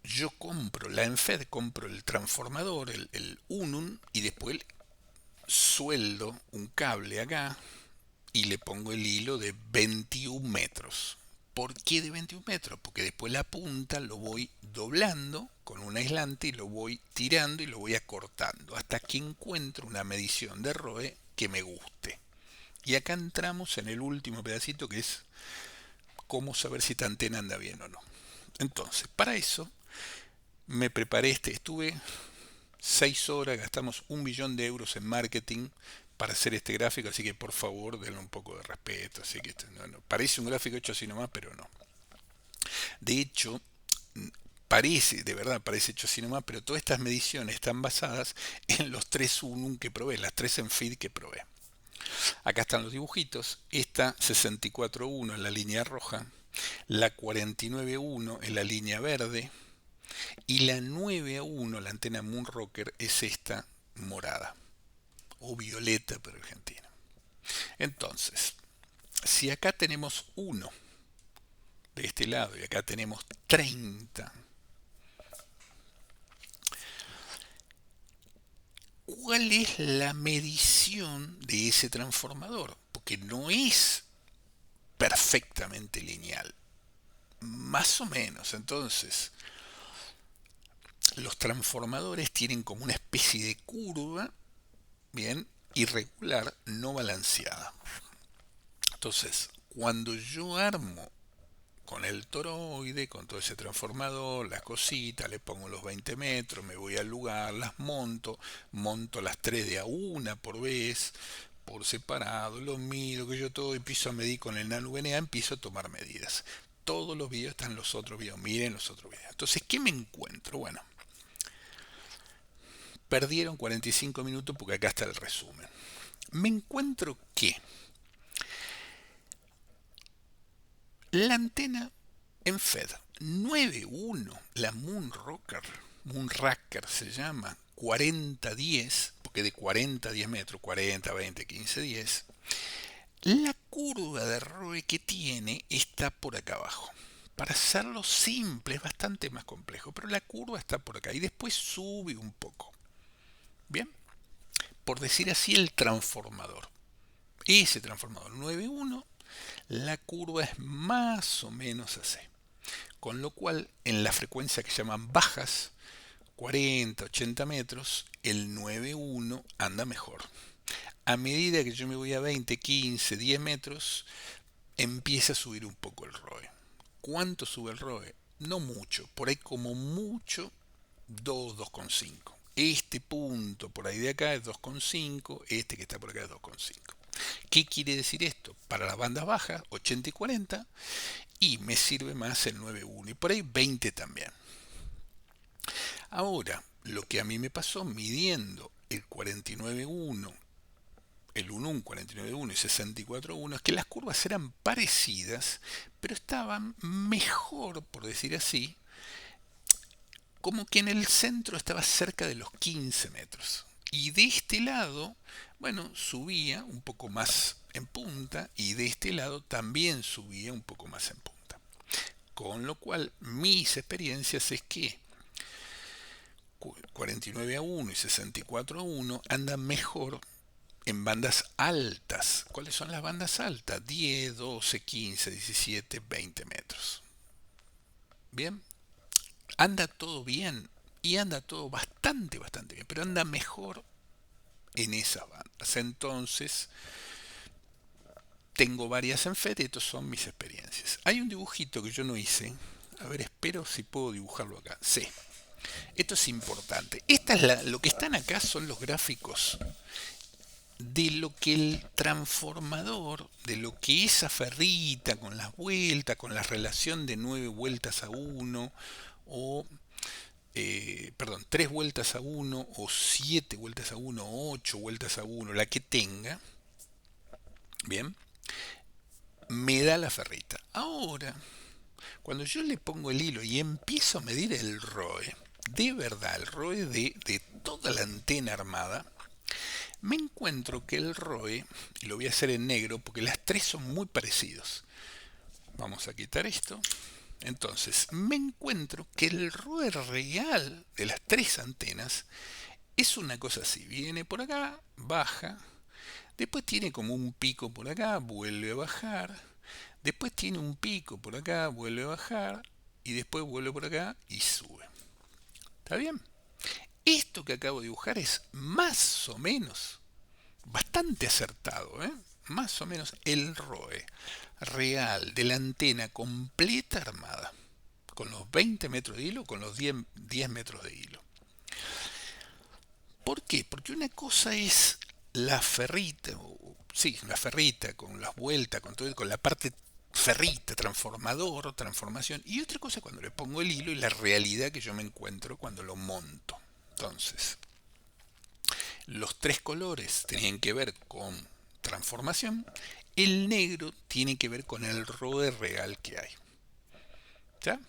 Yo compro la ENFED, compro el transformador, el UNUN, y después sueldo un cable acá y le pongo el hilo de 21 metros. ¿Por qué de 21 metros? Porque después la punta lo voy doblando con un aislante y lo voy tirando y lo voy acortando hasta que encuentro una medición de ROE que me guste. Y acá entramos en el último pedacito que es cómo saber si esta antena anda bien o no. Entonces, para eso me preparé estuve 6 horas, gastamos 1 millón de euros en marketing para hacer este gráfico, así que por favor denle un poco de respeto. Así que parece un gráfico hecho así nomás, pero no. De hecho, parece, de verdad parece hecho así nomás, pero todas estas mediciones están basadas en los 3 UNUM que probé, las 3 en feed que probé. Acá están los dibujitos, esta 64.1 en la línea roja, la 49.1 en la línea verde, Y la 9A1, la antena Moonrocker, es esta morada, o violeta para Argentina. Entonces, si acá tenemos 1 de este lado y acá tenemos 30, ¿cuál es la medición de ese transformador? Porque no es perfectamente lineal, más o menos. Entonces, los transformadores tienen como una especie de curva, bien, irregular, no balanceada. Entonces, cuando yo armo con el toroide, con todo ese transformador, las cositas, le pongo los 20 metros, me voy al lugar, las monto las 3 de a una por vez, por separado, lo mido, que yo todo, empiezo a medir con el nano VNA, empiezo a tomar medidas. Todos los videos están los otros videos, miren los otros videos. Entonces, ¿qué me encuentro? Bueno, perdieron 45 minutos porque acá está el resumen. Me encuentro que la antena en FED 9.1, la Moonracker se llama, 40-10, porque de 40 a 10 metros, 40, 20, 15, 10, la curva de ROE que tiene está por acá abajo. Para hacerlo simple es bastante más complejo, pero la curva está por acá y después sube un poco. Bien, por decir así, el transformador. Ese transformador 9.1, la curva es más o menos así. Con lo cual, en la frecuencia que llaman bajas, 40, 80 metros, el 9.1 anda mejor. A medida que yo me voy a 20, 15, 10 metros, empieza a subir un poco el ROE. ¿Cuánto sube el ROE? No mucho, por ahí como mucho 2, 2,5. Este punto por ahí de acá es 2,5, este que está por acá es 2,5. ¿Qué quiere decir esto? Para las bandas bajas, 80 y 40, y me sirve más el 9.1 y por ahí 20 también. Ahora, lo que a mí me pasó midiendo el 49.1, el 1.1, 49.1 y 64.1 es que las curvas eran parecidas, pero estaban mejor, por decir así, como que en el centro estaba cerca de los 15 metros. Y de este lado, bueno, subía un poco más en punta y de este lado también subía un poco más en punta. Con lo cual, mis experiencias es que 49A1 y 64A1 andan mejor en bandas altas. ¿Cuáles son las bandas altas? 10, 12, 15, 17, 20 metros. Bien, anda todo bien y anda todo bastante, bastante bien, pero anda mejor en esas bandas. Entonces, tengo varias en FED y estos son mis experiencias. Hay un dibujito que yo no hice. A ver, espero si puedo dibujarlo acá. Sí. Esto es importante. Lo que están acá son los gráficos de lo que el transformador, de lo que esa ferrita con las vueltas, con la relación de 9 vueltas a 1, o, perdón, 3 vueltas a 1, o 7 vueltas a 1, o 8 vueltas a 1, la que tenga, bien, me da la ferrita. Ahora, cuando yo le pongo el hilo y empiezo a medir el ROE, de verdad, el ROE de toda la antena armada, me encuentro que el ROE, y lo voy a hacer en negro porque las tres son muy parecidos. Vamos a quitar esto. Entonces, me encuentro que el ROE real de las tres antenas es una cosa así. Viene por acá, baja, después tiene como un pico por acá, vuelve a bajar, después tiene un pico por acá, vuelve a bajar, y después vuelve por acá y sube. ¿Está bien? Esto que acabo de dibujar es más o menos bastante acertado, ¿eh? Más o menos el ROE real de la antena completa armada, con los 20 metros de hilo, con los 10 metros de hilo. ¿Por qué? Porque una cosa es la ferrita, sí, la ferrita con las vueltas, con todo, con la parte ferrita, transformador, transformación, y otra cosa cuando le pongo el hilo y la realidad que yo me encuentro cuando lo monto. Entonces, los tres colores tienen que ver con transformación, el negro tiene que ver con el ROE real que hay. ¿Ya?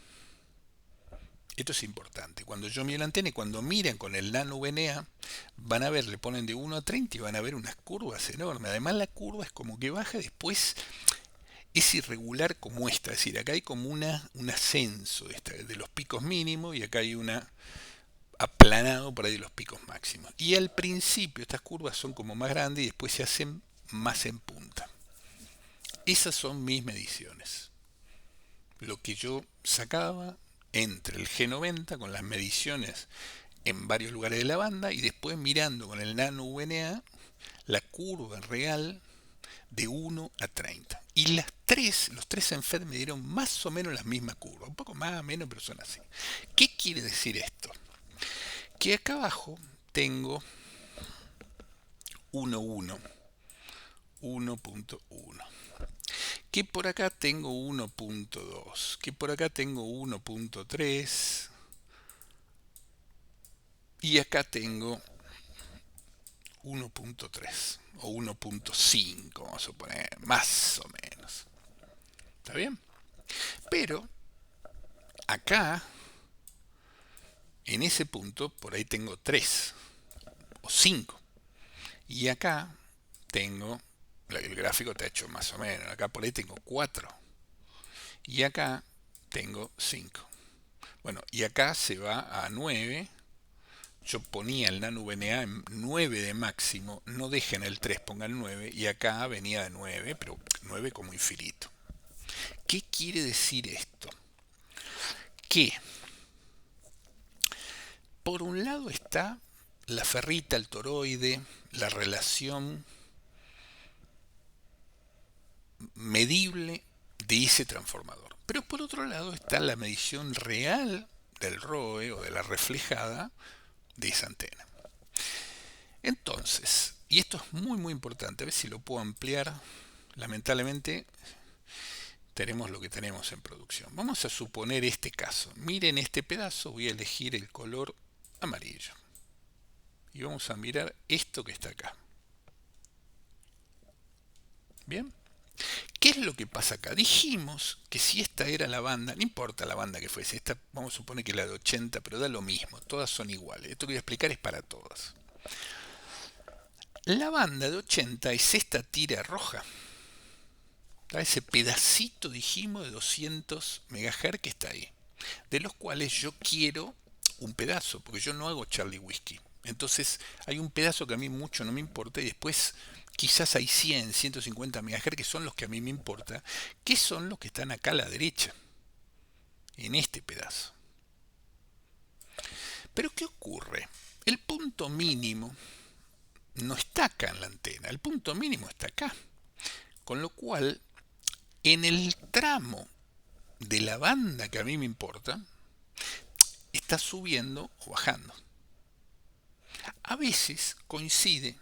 Esto es importante. Cuando yo miro la antena y cuando miran con el nano VNA, van a ver, le ponen de 1 a 30 y van a ver unas curvas enormes. Además la curva es como que baja, después es irregular como esta. Es decir, acá hay como un ascenso de los picos mínimos y acá hay una aplanado por ahí de los picos máximos. Y al principio estas curvas son como más grandes y después se hacen más en punta. Esas son mis mediciones. Lo que yo sacaba entre el G90 con las mediciones en varios lugares de la banda y después mirando con el nano VNA la curva real de 1 a 30. Y los tres en FED me dieron más o menos la misma curva, un poco más o menos, pero son así. ¿Qué quiere decir esto? Que acá abajo tengo 1.1, 1.1, que por acá tengo 1.2, que por acá tengo 1.3 y acá tengo 1.3 o 1.5, vamos a suponer, más o menos. ¿Está bien? Pero acá, en ese punto, por ahí tengo 3 o 5. Y acá tengo, el gráfico está hecho más o menos, acá por ahí tengo 4. Y acá tengo 5. Bueno, y acá se va a 9. Yo ponía el nano VNA en 9 de máximo, no dejen el 3, pongan 9, y acá venía de 9, pero 9 como infinito. ¿Qué quiere decir esto? Que por un lado está la ferrita, el toroide, la relación medible de ese transformador. Pero por otro lado está la medición real del ROE o de la reflejada de esa antena. Entonces, y esto es muy importante, a ver si lo puedo ampliar. Lamentablemente tenemos lo que tenemos en producción. Vamos a suponer este caso. Miren este pedazo, voy a elegir el color amarillo. Y vamos a mirar esto que está acá. Bien. ¿Qué es lo que pasa acá? Dijimos que si esta era la banda, no importa la banda que fuese, esta vamos a suponer que la de 80, pero da lo mismo, todas son iguales. Esto que voy a explicar es para todas. La banda de 80 es esta tira roja. Ese pedacito, dijimos, de 200 MHz que está ahí. De los cuales yo quiero un pedazo, porque yo no hago Charlie Whiskey. Entonces hay un pedazo que a mí mucho no me importa y después quizás hay 100, 150 MHz que son los que a mí me importa, que son los que están acá a la derecha, en este pedazo. Pero ¿qué ocurre? El punto mínimo no está acá en la antena, el punto mínimo está acá. Con lo cual, en el tramo de la banda que a mí me importa, está subiendo o bajando. A veces coincide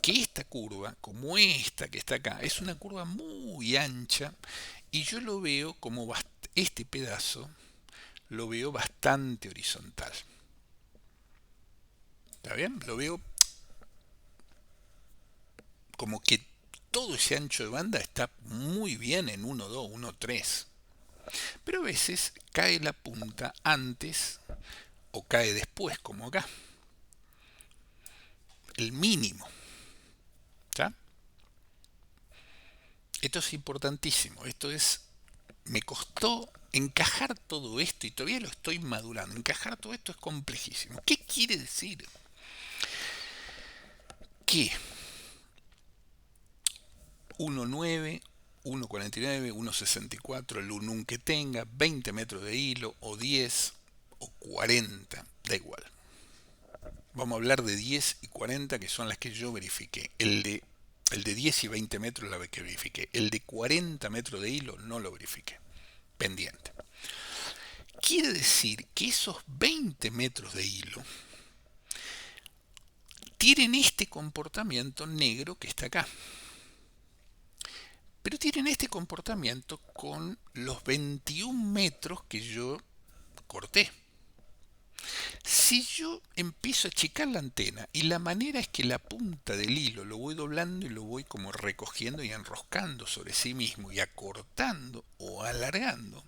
que esta curva, como esta que está acá, es una curva muy ancha y yo lo veo como este pedazo lo veo bastante horizontal. ¿Está bien? Lo veo como que todo ese ancho de banda está muy bien en 1.2, 1.3. Pero a veces cae la punta antes o cae después, como acá. El mínimo. ¿Ya? Esto es importantísimo. Me costó encajar todo esto y todavía lo estoy madurando. Encajar todo esto es complejísimo. ¿Qué quiere decir? Que 1.9, 1.49, 1.64, el unum que tenga, 20 metros de hilo o 10 o 40, da igual. Vamos a hablar de 10 y 40 que son las que yo verifiqué. El de 10 y 20 metros la que verifiqué. El de 40 metros de hilo no lo verifiqué. Pendiente. Quiere decir que esos 20 metros de hilo tienen este comportamiento negro que está acá. Pero tienen este comportamiento con los 21 metros que yo corté. Si yo empiezo a achicar la antena y la manera es que la punta del hilo lo voy doblando y lo voy como recogiendo y enroscando sobre sí mismo y acortando o alargando,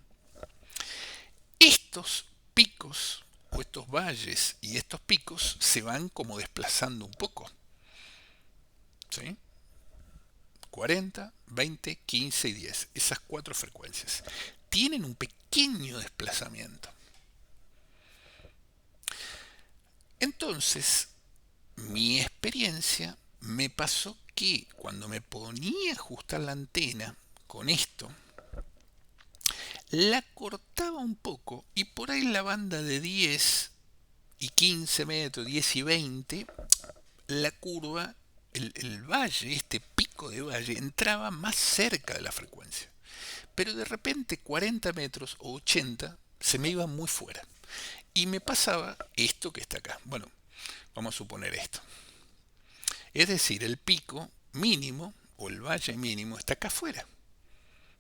estos picos o estos valles y estos picos se van como desplazando un poco. ¿Sí? 40, 20, 15 y 10. Esas cuatro frecuencias. Tienen un pequeño desplazamiento. Entonces, mi experiencia me pasó que cuando me ponía a ajustar la antena con esto, la cortaba un poco y por ahí la banda de 10 y 15 metros, 10 y 20, la curva, el valle, este pico de valle, entraba más cerca de la frecuencia. Pero de repente 40 metros o 80 se me iba muy fuera. Y me pasaba esto que está acá. Bueno, vamos a suponer esto. Es decir, el pico mínimo o el valle mínimo está acá afuera.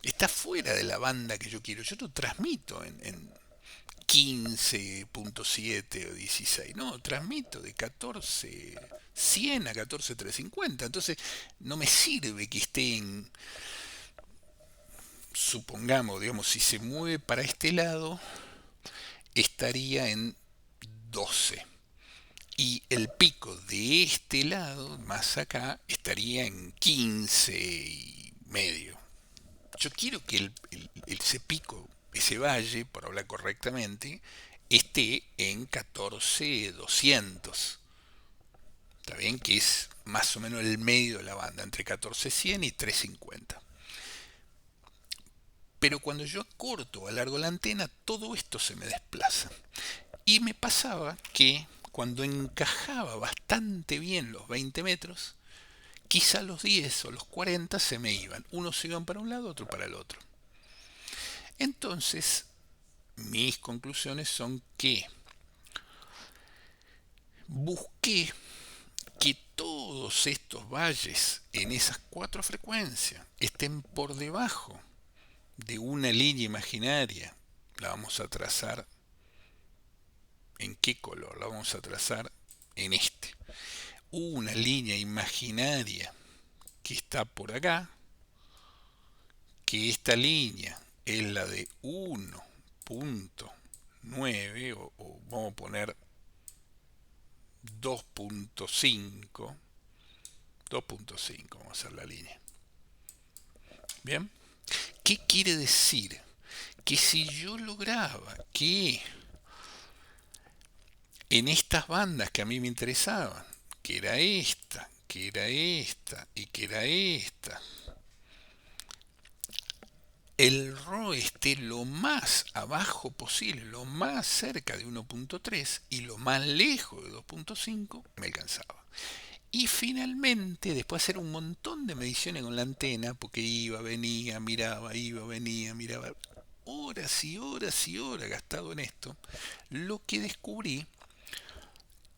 Está fuera de la banda que yo quiero. Yo lo transmito en 15.7 o 16. No, transmito de 14.100 a 14.350. Entonces, no me sirve que esté en, supongamos, digamos, si se mueve para este lado, estaría en 12. Y el pico de este lado, más acá, estaría en 15 y medio. Yo quiero que ese pico, ese valle, por hablar correctamente, esté en 14.200. Está bien que es más o menos el medio de la banda, entre 14.100 y 3.50. Pero cuando yo acorto o alargo la antena, todo esto se me desplaza. Y me pasaba que cuando encajaba bastante bien los 20 metros, quizá los 10 o los 40 se me iban. Unos se iban para un lado, otro para el otro. Entonces, mis conclusiones son que busqué que todos estos valles en esas cuatro frecuencias estén por debajo de una línea imaginaria. La vamos a trazar. ¿En qué color? La vamos a trazar en este. Una línea imaginaria que está por acá, que esta línea es la de 1.9 o vamos a poner 2.5. 2.5 vamos a hacer la línea. Bien. ¿Qué quiere decir? Que si yo lograba que en estas bandas que a mí me interesaban, que era esta, que era esta y que era esta, el RO esté lo más abajo posible, lo más cerca de 1.3 y lo más lejos de 2.5, me alcanzaba. Y finalmente, después de hacer un montón de mediciones con la antena, porque iba, venía, miraba, iba, venía, miraba, horas y horas y horas gastado en esto, lo que descubrí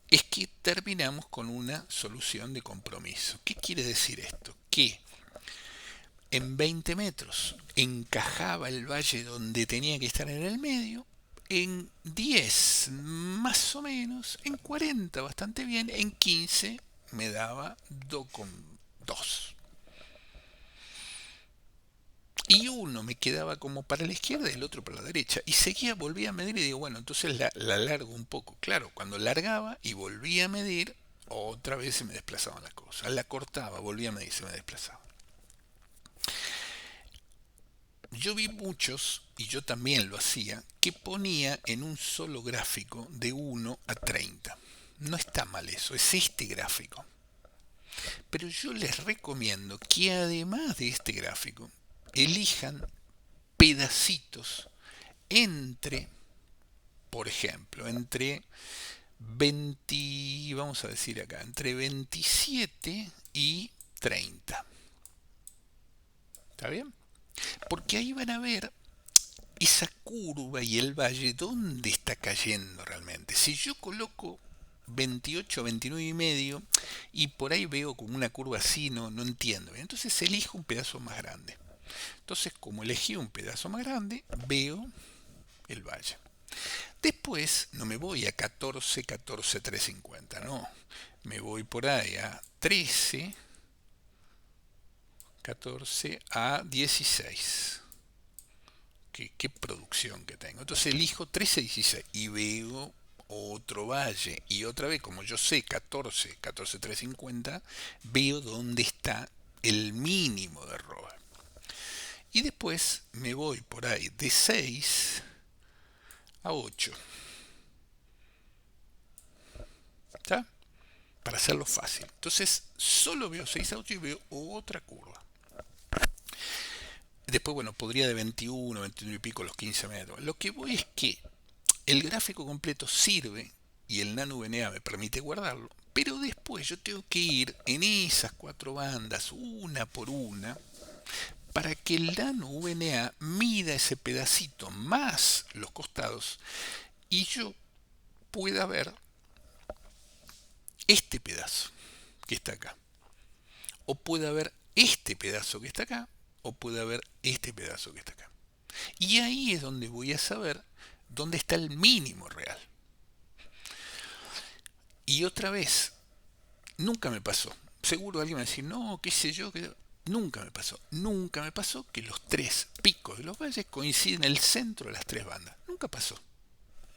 es que terminamos con una solución de compromiso. ¿Qué quiere decir esto? Que en 20 metros encajaba el valle donde tenía que estar en el medio, en 10 más o menos, en 40 bastante bien, en 15 me daba 2,2. Y uno me quedaba como para la izquierda y el otro para la derecha. Y seguía, volvía a medir y digo, bueno, entonces la largo un poco. Claro, cuando largaba y volvía a medir, otra vez se me desplazaban las cosas. La cortaba, volvía a medir, se me desplazaba. Yo vi muchos, y yo también lo hacía, que ponía en un solo gráfico de 1 a 30. No está mal eso, es este gráfico. Pero yo les recomiendo que además de este gráfico, elijan pedacitos entre, por ejemplo, entre 20, vamos a decir acá, entre 27 y 30. ¿Está bien? Porque ahí van a ver esa curva y el valle, ¿dónde está cayendo realmente? Si yo coloco 28, 29 y medio y por ahí veo como una curva así, no entiendo. Entonces elijo un pedazo más grande. Entonces, como elegí un pedazo más grande, veo el valle. Después no me voy a 14, 14, 350, no. Me voy por ahí a 13, 14 a 16. qué producción que tengo. Entonces elijo 1316 y veo otro valle. Y otra vez, como yo sé 14350, veo dónde está el mínimo de error. Y después me voy por ahí de 6 a 8. ¿Está? Para hacerlo fácil. Entonces solo veo 6 a 8 y veo otra curva. Después, bueno, podría de 21, 21 y pico los 15 metros. Lo que voy es que el gráfico completo sirve y el nano VNA me permite guardarlo, pero después yo tengo que ir en esas cuatro bandas, una por una, para que el nano VNA mida ese pedacito más los costados y yo pueda ver este pedazo que está acá. O pueda ver este pedazo que está acá, o pueda ver este pedazo que está acá. Y ahí es donde voy a saber dónde está el mínimo real. Y otra vez, nunca me pasó. Seguro alguien va a decir, no, qué sé yo, nunca me pasó. Nunca me pasó que los tres picos de los valles coinciden en el centro de las tres bandas. Nunca pasó.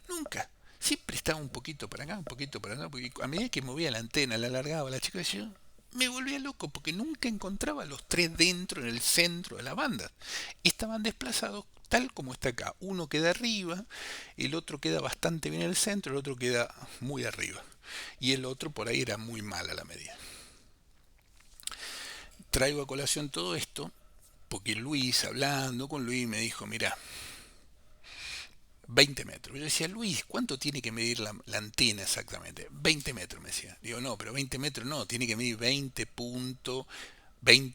Nunca. Siempre estaba un poquito para acá, un poquito para acá, porque a medida que movía la antena, la alargaba, la chica decía, me volvía loco porque nunca encontraba los tres dentro, en el centro de la banda. Estaban desplazados tal como está acá. Uno queda arriba, el otro queda bastante bien en el centro, el otro queda muy arriba. Y el otro por ahí era muy mala la medida. Traigo a colación todo esto porque Luis, hablando con Luis, me dijo, mira, 20 metros. Yo decía, Luis, ¿cuánto tiene que medir la antena exactamente? 20 metros, me decía. Digo, no, pero 20 metros no, tiene que medir 20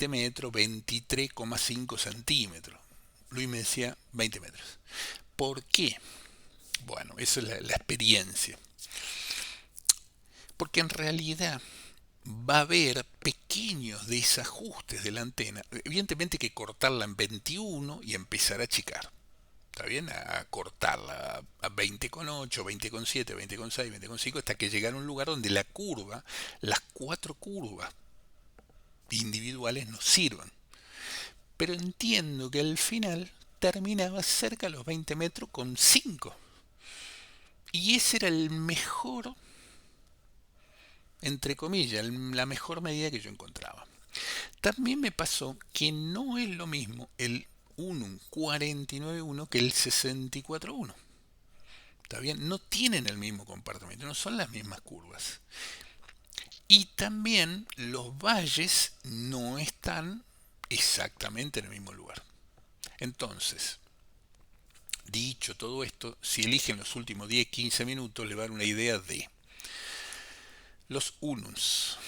metros, 23,5 centímetros. Luis me decía 20 metros. ¿Por qué? Bueno, eso es la experiencia. Porque en realidad va a haber pequeños desajustes de la antena. Evidentemente hay que cortarla en 21 y empezar a achicar. ¿Está bien? A cortarla a 20,8, 20,7, 20,6, 20,5 hasta que llegar a un lugar donde la curva, las cuatro curvas individuales nos sirvan. Pero entiendo que al final terminaba cerca de los 20 metros con 5. Y ese era el mejor, entre comillas, la mejor medida que yo encontraba. También me pasó que no es lo mismo el 49.1 que el 64.1. ¿Está bien? No tienen el mismo comportamiento, no son las mismas curvas. Y también los valles no están exactamente en el mismo lugar. Entonces, dicho todo esto, si eligen los últimos 10-15 minutos, le va a dar una idea de los unums.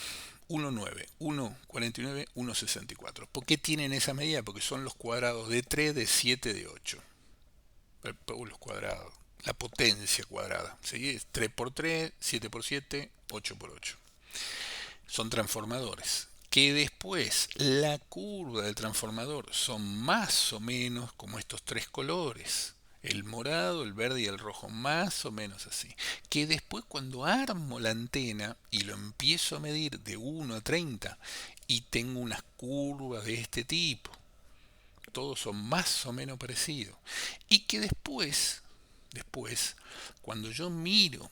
1,9, 1,49, 1,64. ¿Por qué tienen esa medida? Porque son los cuadrados de 3, de 7, de 8. Los cuadrados. La potencia cuadrada. ¿Sí? Es 3 por 3, 7 por 7, 8 por 8. Son transformadores. Que después la curva del transformador son más o menos como estos tres colores. El morado, el verde y el rojo, más o menos así. Que después cuando armo la antena y lo empiezo a medir de 1 a 30 y tengo unas curvas de este tipo, todos son más o menos parecidos. Y que después, cuando yo miro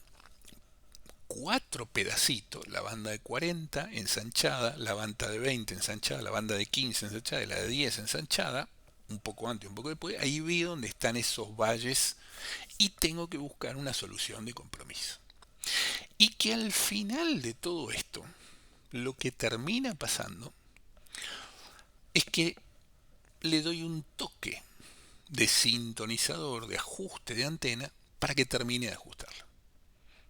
cuatro pedacitos, la banda de 40 ensanchada, la banda de 20 ensanchada, la banda de 15 ensanchada y la de 10 ensanchada, un poco antes, un poco después, ahí veo dónde están esos valles y tengo que buscar una solución de compromiso. Y que al final de todo esto, lo que termina pasando es que le doy un toque de sintonizador, de ajuste de antena, para que termine de ajustarla.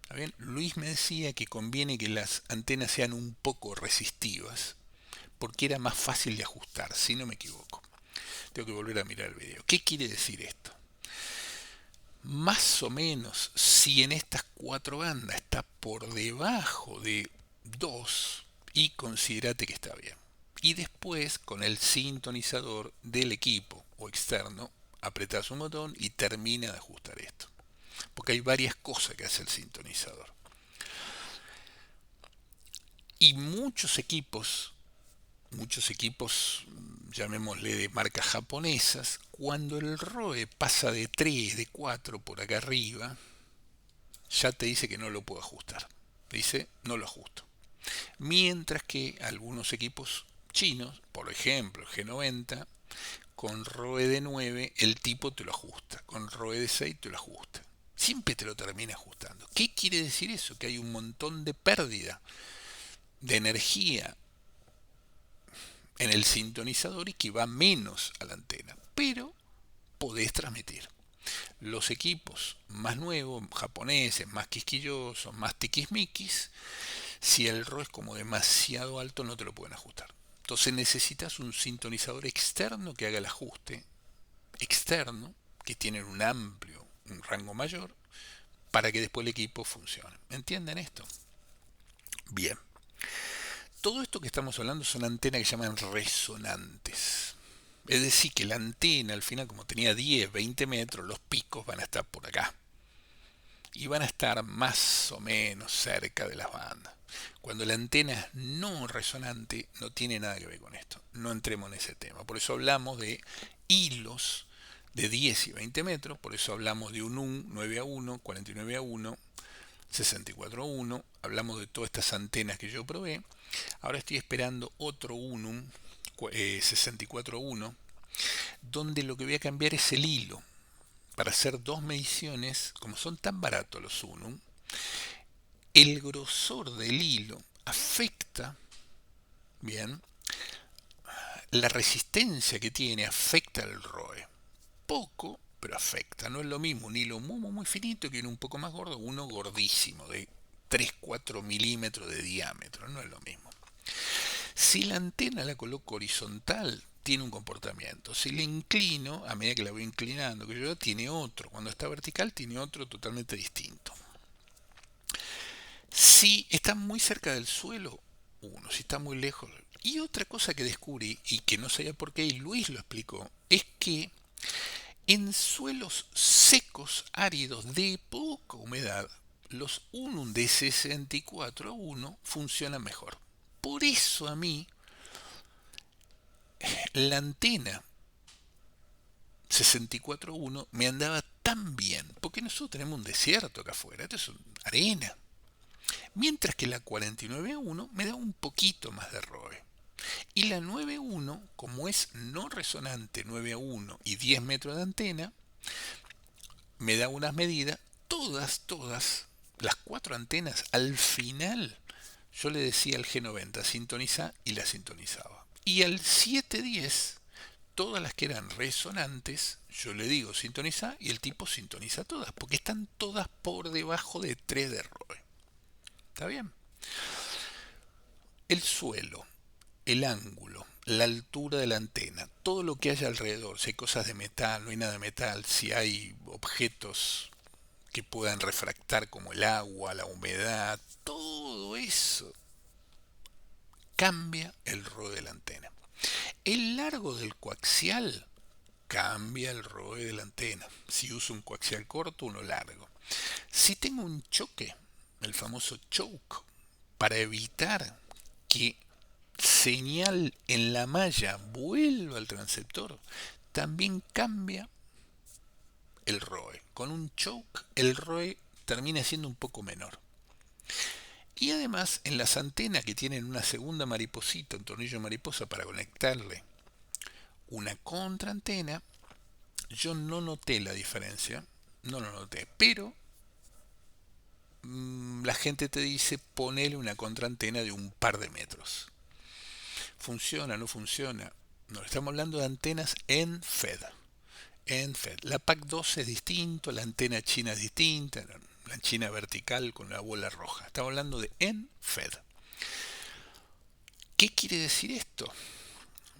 ¿Está bien? Luis me decía que conviene que las antenas sean un poco resistivas, porque era más fácil de ajustar, si no me equivoco. Tengo que volver a mirar el video. ¿Qué quiere decir esto? Más o menos, si en estas cuatro bandas está por debajo de 2, y considerate que está bien. Y después, con el sintonizador del equipo o externo, apretás un botón y termina de ajustar esto. Porque hay varias cosas que hace el sintonizador. Y muchos equipos llamémosle de marcas japonesas, cuando el ROE pasa de 3, de 4 por acá arriba, ya te dice que no lo puedo ajustar. Te dice, no lo ajusto. Mientras que algunos equipos chinos, por ejemplo el G90, con ROE de 9 el tipo te lo ajusta, con ROE de 6 te lo ajusta. Siempre te lo termina ajustando. ¿Qué quiere decir eso? Que hay un montón de pérdida de energía en el sintonizador y que va menos a la antena. Pero podés transmitir. Los equipos más nuevos, japoneses, más quisquillosos, más tiquismiquis, si el ROE es como demasiado alto no te lo pueden ajustar. Entonces necesitas un sintonizador externo que haga el ajuste externo, que tiene un rango mayor, para que después el equipo funcione. ¿Entienden esto? Bien. Todo esto que estamos hablando son antenas que se llaman resonantes. Es decir, que la antena al final, como tenía 10, 20 metros, los picos van a estar por acá. Y van a estar más o menos cerca de las bandas. Cuando la antena es no resonante, no tiene nada que ver con esto. No entremos en ese tema. Por eso hablamos de hilos de 10 y 20 metros. Por eso hablamos de un 9A1, 49A1, 64A1. Hablamos de todas estas antenas que yo probé. Ahora estoy esperando otro Unum 64A1, donde lo que voy a cambiar es el hilo para hacer dos mediciones. Como son tan baratos los Unum, el grosor del hilo afecta, bien, la resistencia que tiene afecta al ROE. Poco, pero afecta. No es lo mismo un hilo muy, muy, muy finito que uno un poco más gordo, uno gordísimo, de 3-4 milímetros de diámetro. No es lo mismo. Si la antena la coloco horizontal, tiene un comportamiento. Si la inclino, a medida que la voy inclinando, que yo tiene otro. Cuando está vertical, tiene otro totalmente distinto. Si está muy cerca del suelo, uno. Si está muy lejos. Y otra cosa que descubrí, y que no sabía por qué, y Luis lo explicó, es que en suelos secos, áridos, de poca humedad, los Unum de 64A1 funcionan mejor. Por eso a mí la antena 64.1 me andaba tan bien, porque nosotros tenemos un desierto acá afuera, esto es arena. Mientras que la 49.1 me da un poquito más de ROE. Y la 9.1, como es no resonante 9.1 y 10 metros de antena, me da unas medidas, todas, las cuatro antenas, al final yo le decía al G90 sintoniza y la sintonizaba. Y al 710 todas las que eran resonantes, yo le digo sintoniza y el tipo sintoniza todas, porque están todas por debajo de 3 de ROE. ¿Está bien? El suelo, el ángulo, la altura de la antena, todo lo que haya alrededor, si hay cosas de metal, no hay nada de metal, si hay objetos que puedan refractar como el agua, la humedad, todo eso cambia el ROE de la antena. El largo del coaxial cambia el ROE de la antena. Si uso un coaxial corto, uno largo. Si tengo un choque, el famoso choke, para evitar que señal en la malla vuelva al transceptor, también cambia el ROE. Con un choke, el ROE termina siendo un poco menor. Y además, en las antenas que tienen una segunda mariposita, un tornillo mariposa para conectarle una contraantena, yo no noté la diferencia, no lo noté, pero la gente te dice ponele una contraantena de un par de metros. ¿Funciona? ¿No funciona? No, estamos hablando de antenas en FED. En FED. La PAC-12 es distinto, la antena china es distinta, la china vertical con la bola roja. Estamos hablando de en FED. ¿Qué quiere decir esto?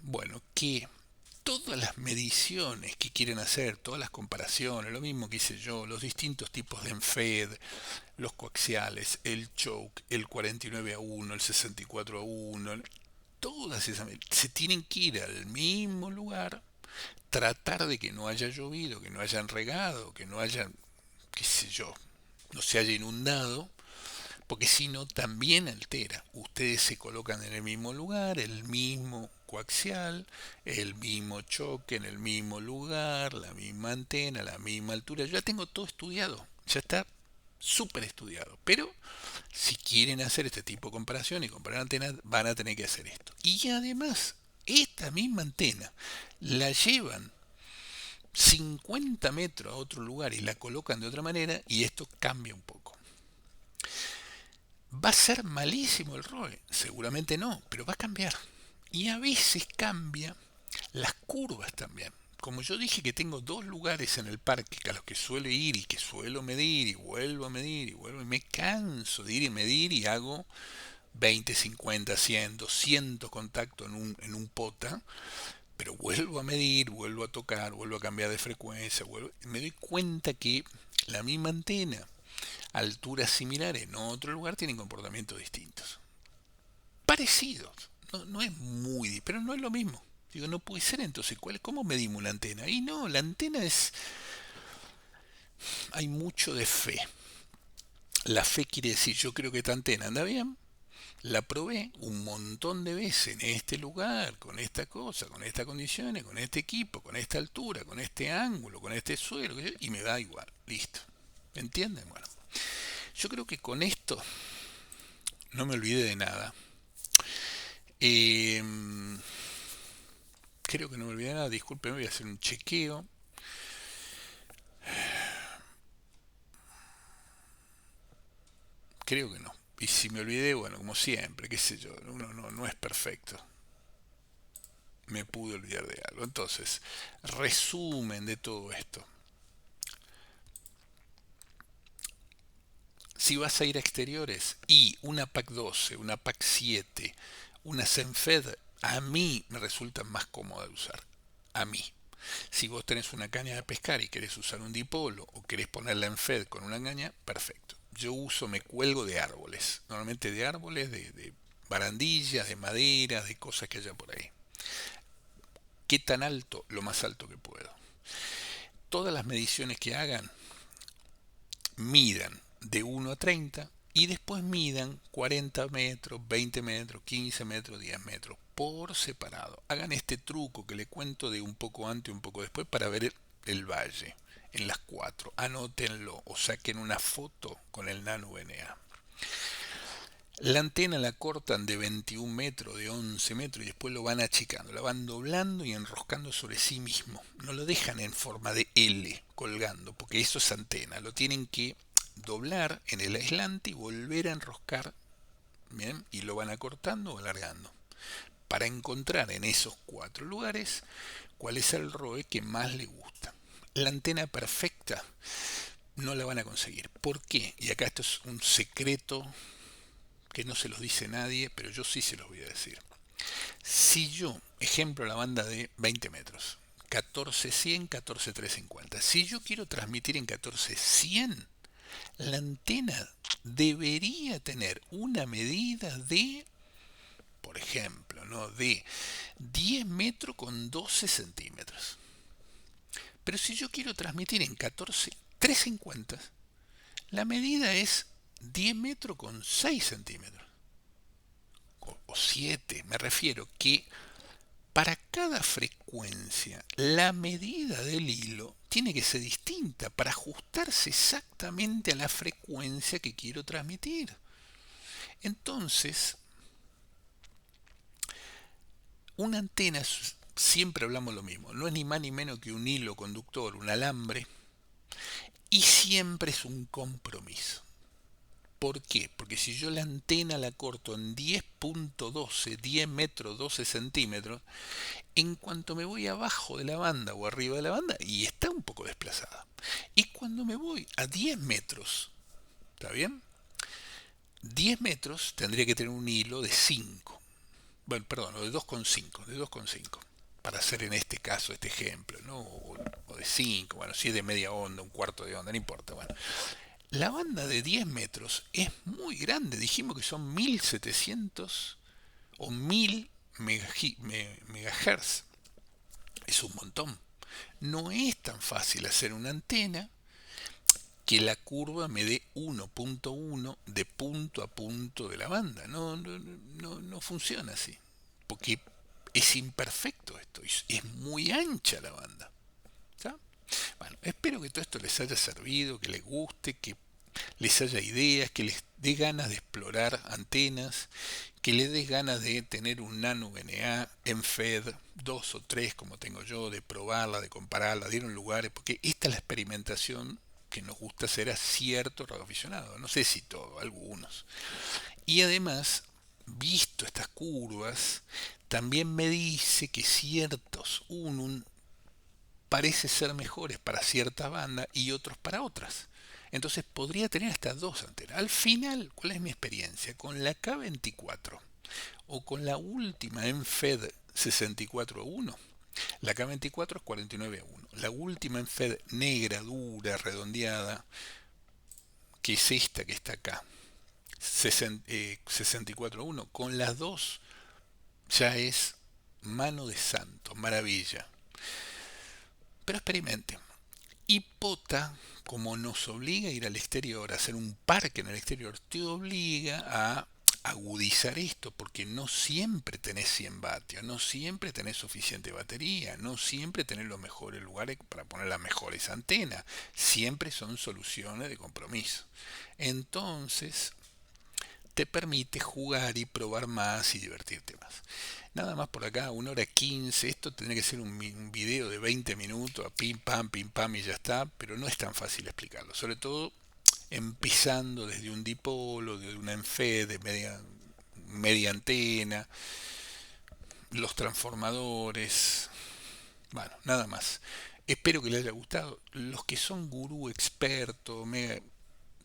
Bueno, que todas las mediciones que quieren hacer, todas las comparaciones, lo mismo que hice yo, los distintos tipos de ENFED, los coaxiales, el choke, el 49A1, el 64A1, todas esas se tienen que ir al mismo lugar, tratar de que no haya llovido, que no hayan regado, que no haya, qué sé yo, no se haya inundado, porque si no también altera. Ustedes se colocan en el mismo lugar, el mismo coaxial, el mismo choque en el mismo lugar, la misma antena, la misma altura. Yo ya tengo todo estudiado, ya está súper estudiado. Pero si quieren hacer este tipo de comparación y comparar antenas, van a tener que hacer esto. Y además, esta misma antena la llevan 50 metros a otro lugar y la colocan de otra manera y esto cambia un poco. ¿Va a ser malísimo el ROE? Seguramente no, pero va a cambiar. Y a veces cambia las curvas también. Como yo dije que tengo dos lugares en el parque a los que suelo ir y que suelo medir y vuelvo a medir y vuelvo y me canso de ir y medir y hago 20, 50, 100, 200 contactos en un pota, pero vuelvo a medir, vuelvo a tocar, vuelvo a cambiar de frecuencia, me doy cuenta que la misma antena, alturas similares en otro lugar tienen comportamientos distintos. Parecidos, no es muy, pero no es lo mismo. Digo, no puede ser entonces, ¿cómo medimos una antena? Y no, la antena es, hay mucho de fe. La fe quiere decir, yo creo que esta antena anda bien, la probé un montón de veces en este lugar, con esta cosa, con estas condiciones, con este equipo, con esta altura, con este ángulo, con este suelo, y me da igual, listo. ¿Me entienden? Bueno, yo creo que con esto no me olvidé de nada. Eh, Creo que no me olvidé de nada, disculpen, voy a hacer un chequeo. Creo que no. Y si me olvidé, bueno, como siempre, qué sé yo, uno no es perfecto. Me pude olvidar de algo. Entonces, resumen de todo esto. Si vas a ir a exteriores y una PAC 12, una PAC 7, una Senfed, a mí me resultan más cómodas de usar. A mí. Si vos tenés una caña de pescar y querés usar un dipolo o querés ponerla en FED con una caña, perfecto. Yo uso, me cuelgo de árboles. Normalmente de árboles, de barandillas, de maderas, de cosas que haya por ahí. ¿Qué tan alto? Lo más alto que puedo. Todas las mediciones que hagan, midan de 1 a 30 y después midan 40 metros, 20 metros, 15 metros, 10 metros por separado. Hagan este truco que le cuento de un poco antes y un poco después para ver el valle en las cuatro. Anótenlo o saquen una foto con el Nano VNA. La antena la cortan de 21 metros, de 11 metros y después lo van achicando, la van doblando y enroscando sobre sí mismo. No lo dejan en forma de L colgando, porque eso es antena. Lo tienen que doblar en el aislante y volver a enroscar, ¿bien? Y lo van acortando o alargando. Para encontrar en esos cuatro lugares cuál es el ROE que más le gusta. La antena perfecta no la van a conseguir. ¿Por qué? Y acá esto es un secreto que no se los dice nadie, pero yo sí se los voy a decir. Si yo, ejemplo, la banda de 20 metros, 14-100, 14-350, si yo quiero transmitir en 14-100, la antena debería tener una medida de, por ejemplo, ¿no? De 10 metros con 12 centímetros. Pero si yo quiero transmitir en 14-350, la medida es 10 metros con 6 centímetros. O 7, me refiero que para cada frecuencia la medida del hilo tiene que ser distinta para ajustarse exactamente a la frecuencia que quiero transmitir. Entonces, una antena, siempre hablamos lo mismo, no es ni más ni menos que un hilo conductor, un alambre, y siempre es un compromiso. ¿Por qué? Porque si yo la antena la corto en 10.12, 10 metros 12 centímetros, en cuanto me voy abajo de la banda o arriba de la banda, y está un poco desplazada. Y cuando me voy a 10 metros, ¿está bien? 10 metros tendría que tener un hilo de 5. Bueno, perdón, o de 2,5, de 2,5. Para hacer en este caso, este ejemplo, ¿no? O de 5, bueno, si es de media onda, un cuarto de onda, no importa, bueno. La banda de 10 metros es muy grande, dijimos que son 1700 o 1000 megahertz. Es un montón. No es tan fácil hacer una antena que la curva me dé 1.1 de punto a punto de la banda. No funciona así, porque es imperfecto esto, es muy ancha la banda. ¿Está? Bueno, espero que todo esto les haya servido, que les guste, que les haya ideas, que les dé ganas de explorar antenas, que les dé ganas de tener un nano VNA en FED, 2 o 3 como tengo yo, de probarla, de compararla, de ir a lugares, porque esta es la experimentación que nos gusta hacer a ciertos radioaficionados, no sé si todos, algunos. Y además, visto estas curvas, también me dice que ciertos unum parece ser mejores para ciertas bandas y otros para otras. Entonces podría tener hasta dos antenas. Al final, ¿cuál es mi experiencia? Con la K24 o con la última en FED 64:1. La K24 es 49:1. La última en FED negra, dura, redondeada, que es esta que está acá, 64:1. Con las dos ya es mano de santo, maravilla. Pero experimente. Y POTA, como nos obliga a ir al exterior, a hacer un parque en el exterior, te obliga a agudizar esto, porque no siempre tenés 100 vatios, no siempre tenés suficiente batería, no siempre tenés los mejores lugares para poner las mejores antenas, siempre son soluciones de compromiso. Entonces, te permite jugar y probar más y divertirte más. Nada más por acá, 1 hora 15. Esto tendría que ser un video de 20 minutos, a pim pam y ya está, pero no es tan fácil explicarlo. Sobre todo empezando desde un dipolo, de una ENFED, de media antena, los transformadores. Bueno, nada más. Espero que les haya gustado. Los que son gurú expertos,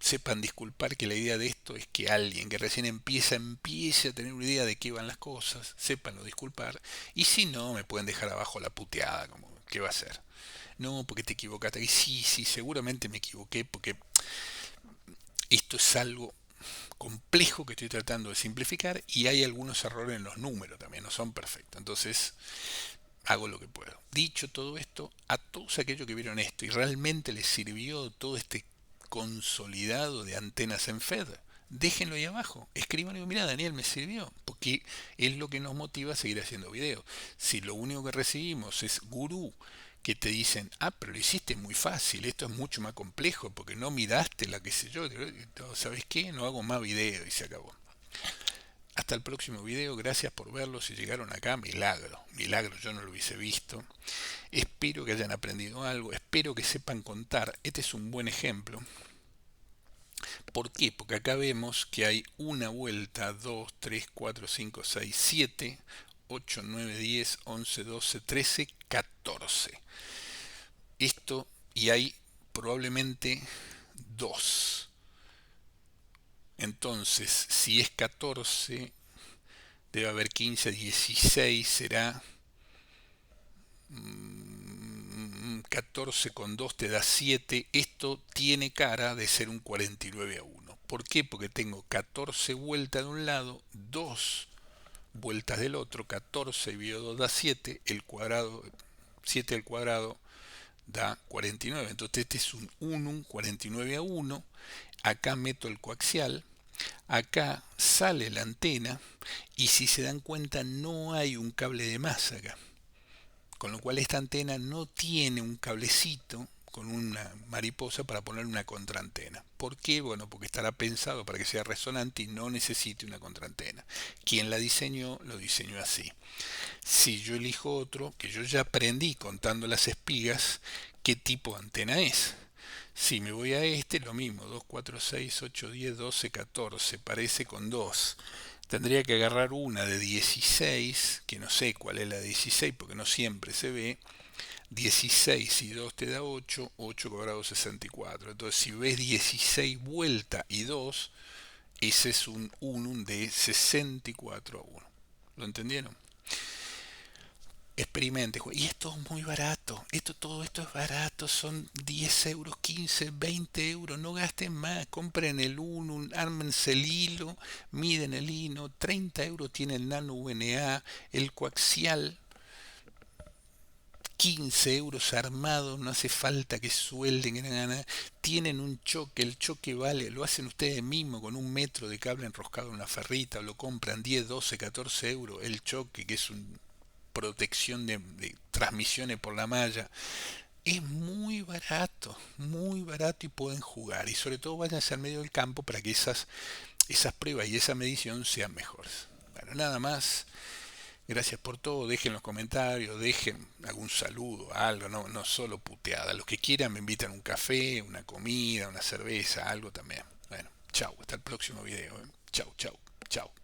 sepan disculpar que la idea de esto es que alguien que recién empiece a tener una idea de qué van las cosas, sépanlo disculpar, y si no, me pueden dejar abajo la puteada, como, ¿qué va a hacer? No, porque te equivocaste. Y sí, seguramente me equivoqué, porque esto es algo complejo que estoy tratando de simplificar y hay algunos errores en los números también, no son perfectos. Entonces, hago lo que puedo. Dicho todo esto, a todos aquellos que vieron esto y realmente les sirvió todo este consolidado de antenas en FED, déjenlo ahí abajo, escriban y mira, Daniel, me sirvió, porque es lo que nos motiva a seguir haciendo videos. Si lo único que recibimos es gurú que te dicen, ah, pero lo hiciste muy fácil, esto es mucho más complejo porque no miraste la que sé yo, ¿sabes qué? No hago más videos y se acabó. Hasta el próximo video, gracias por verlo. Si llegaron acá, milagro, yo no lo hubiese visto. Espero que hayan aprendido algo, espero que sepan contar. Este es un buen ejemplo. ¿Por qué? Porque acá vemos que hay una vuelta, 2, 3, 4, 5, 6, 7, 8, 9, 10, 11, 12, 13, 14. Esto, y hay probablemente dos. Entonces, si es 14, debe haber 15, 16, será 14 con 2 te da 7. Esto tiene cara de ser un 49:1. ¿Por qué? Porque tengo 14 vueltas de un lado, 2 vueltas del otro. 14 dividido 2 da 7. El cuadrado, 7 al cuadrado da 49. Entonces este es un unum 49:1. Acá meto el coaxial. Acá sale la antena. Y si se dan cuenta, no hay un cable de más acá. Con lo cual esta antena no tiene un cablecito con una mariposa para poner una contraantena. ¿Por qué? Bueno, porque estará pensado para que sea resonante y no necesite una contraantena. Quien la diseñó, lo diseñó así. Si yo elijo otro, que yo ya aprendí contando las espigas, qué tipo de antena es. Si me voy a este, lo mismo, 2, 4, 6, 8, 10, 12, 14, parece con 2. Tendría que agarrar una de 16, que no sé cuál es la de 16 porque no siempre se ve. 16 y 2 te da 8, 8 cuadrado 64. Entonces si ves 16 vueltas y 2, ese es un unum de 64:1. ¿Lo entendieron? Experimente. Y esto es muy barato. Todo esto es barato. Son 10 euros, 15, 20 euros. No gasten más. Compren el Unum, ármense el hilo, miden el hilo. 30 euros tiene el Nano VNA, el coaxial. 15 euros armado, no hace falta que suelden, que hagan. Tienen un choque, el choque vale, lo hacen ustedes mismos con 1 metro de cable enroscado en una ferrita, o lo compran 10, 12, 14 euros, el choque, que es una protección de transmisiones por la malla. Es muy barato y pueden jugar. Y sobre todo váyanse al medio del campo para que esas pruebas y esa medición sean mejores. Bueno, nada más. Gracias por todo. Dejen los comentarios, dejen algún saludo, algo, no, no solo puteada. Los que quieran me invitan a un café, una comida, una cerveza, algo también. Bueno, chau, hasta el próximo video. Chau, chau, chau.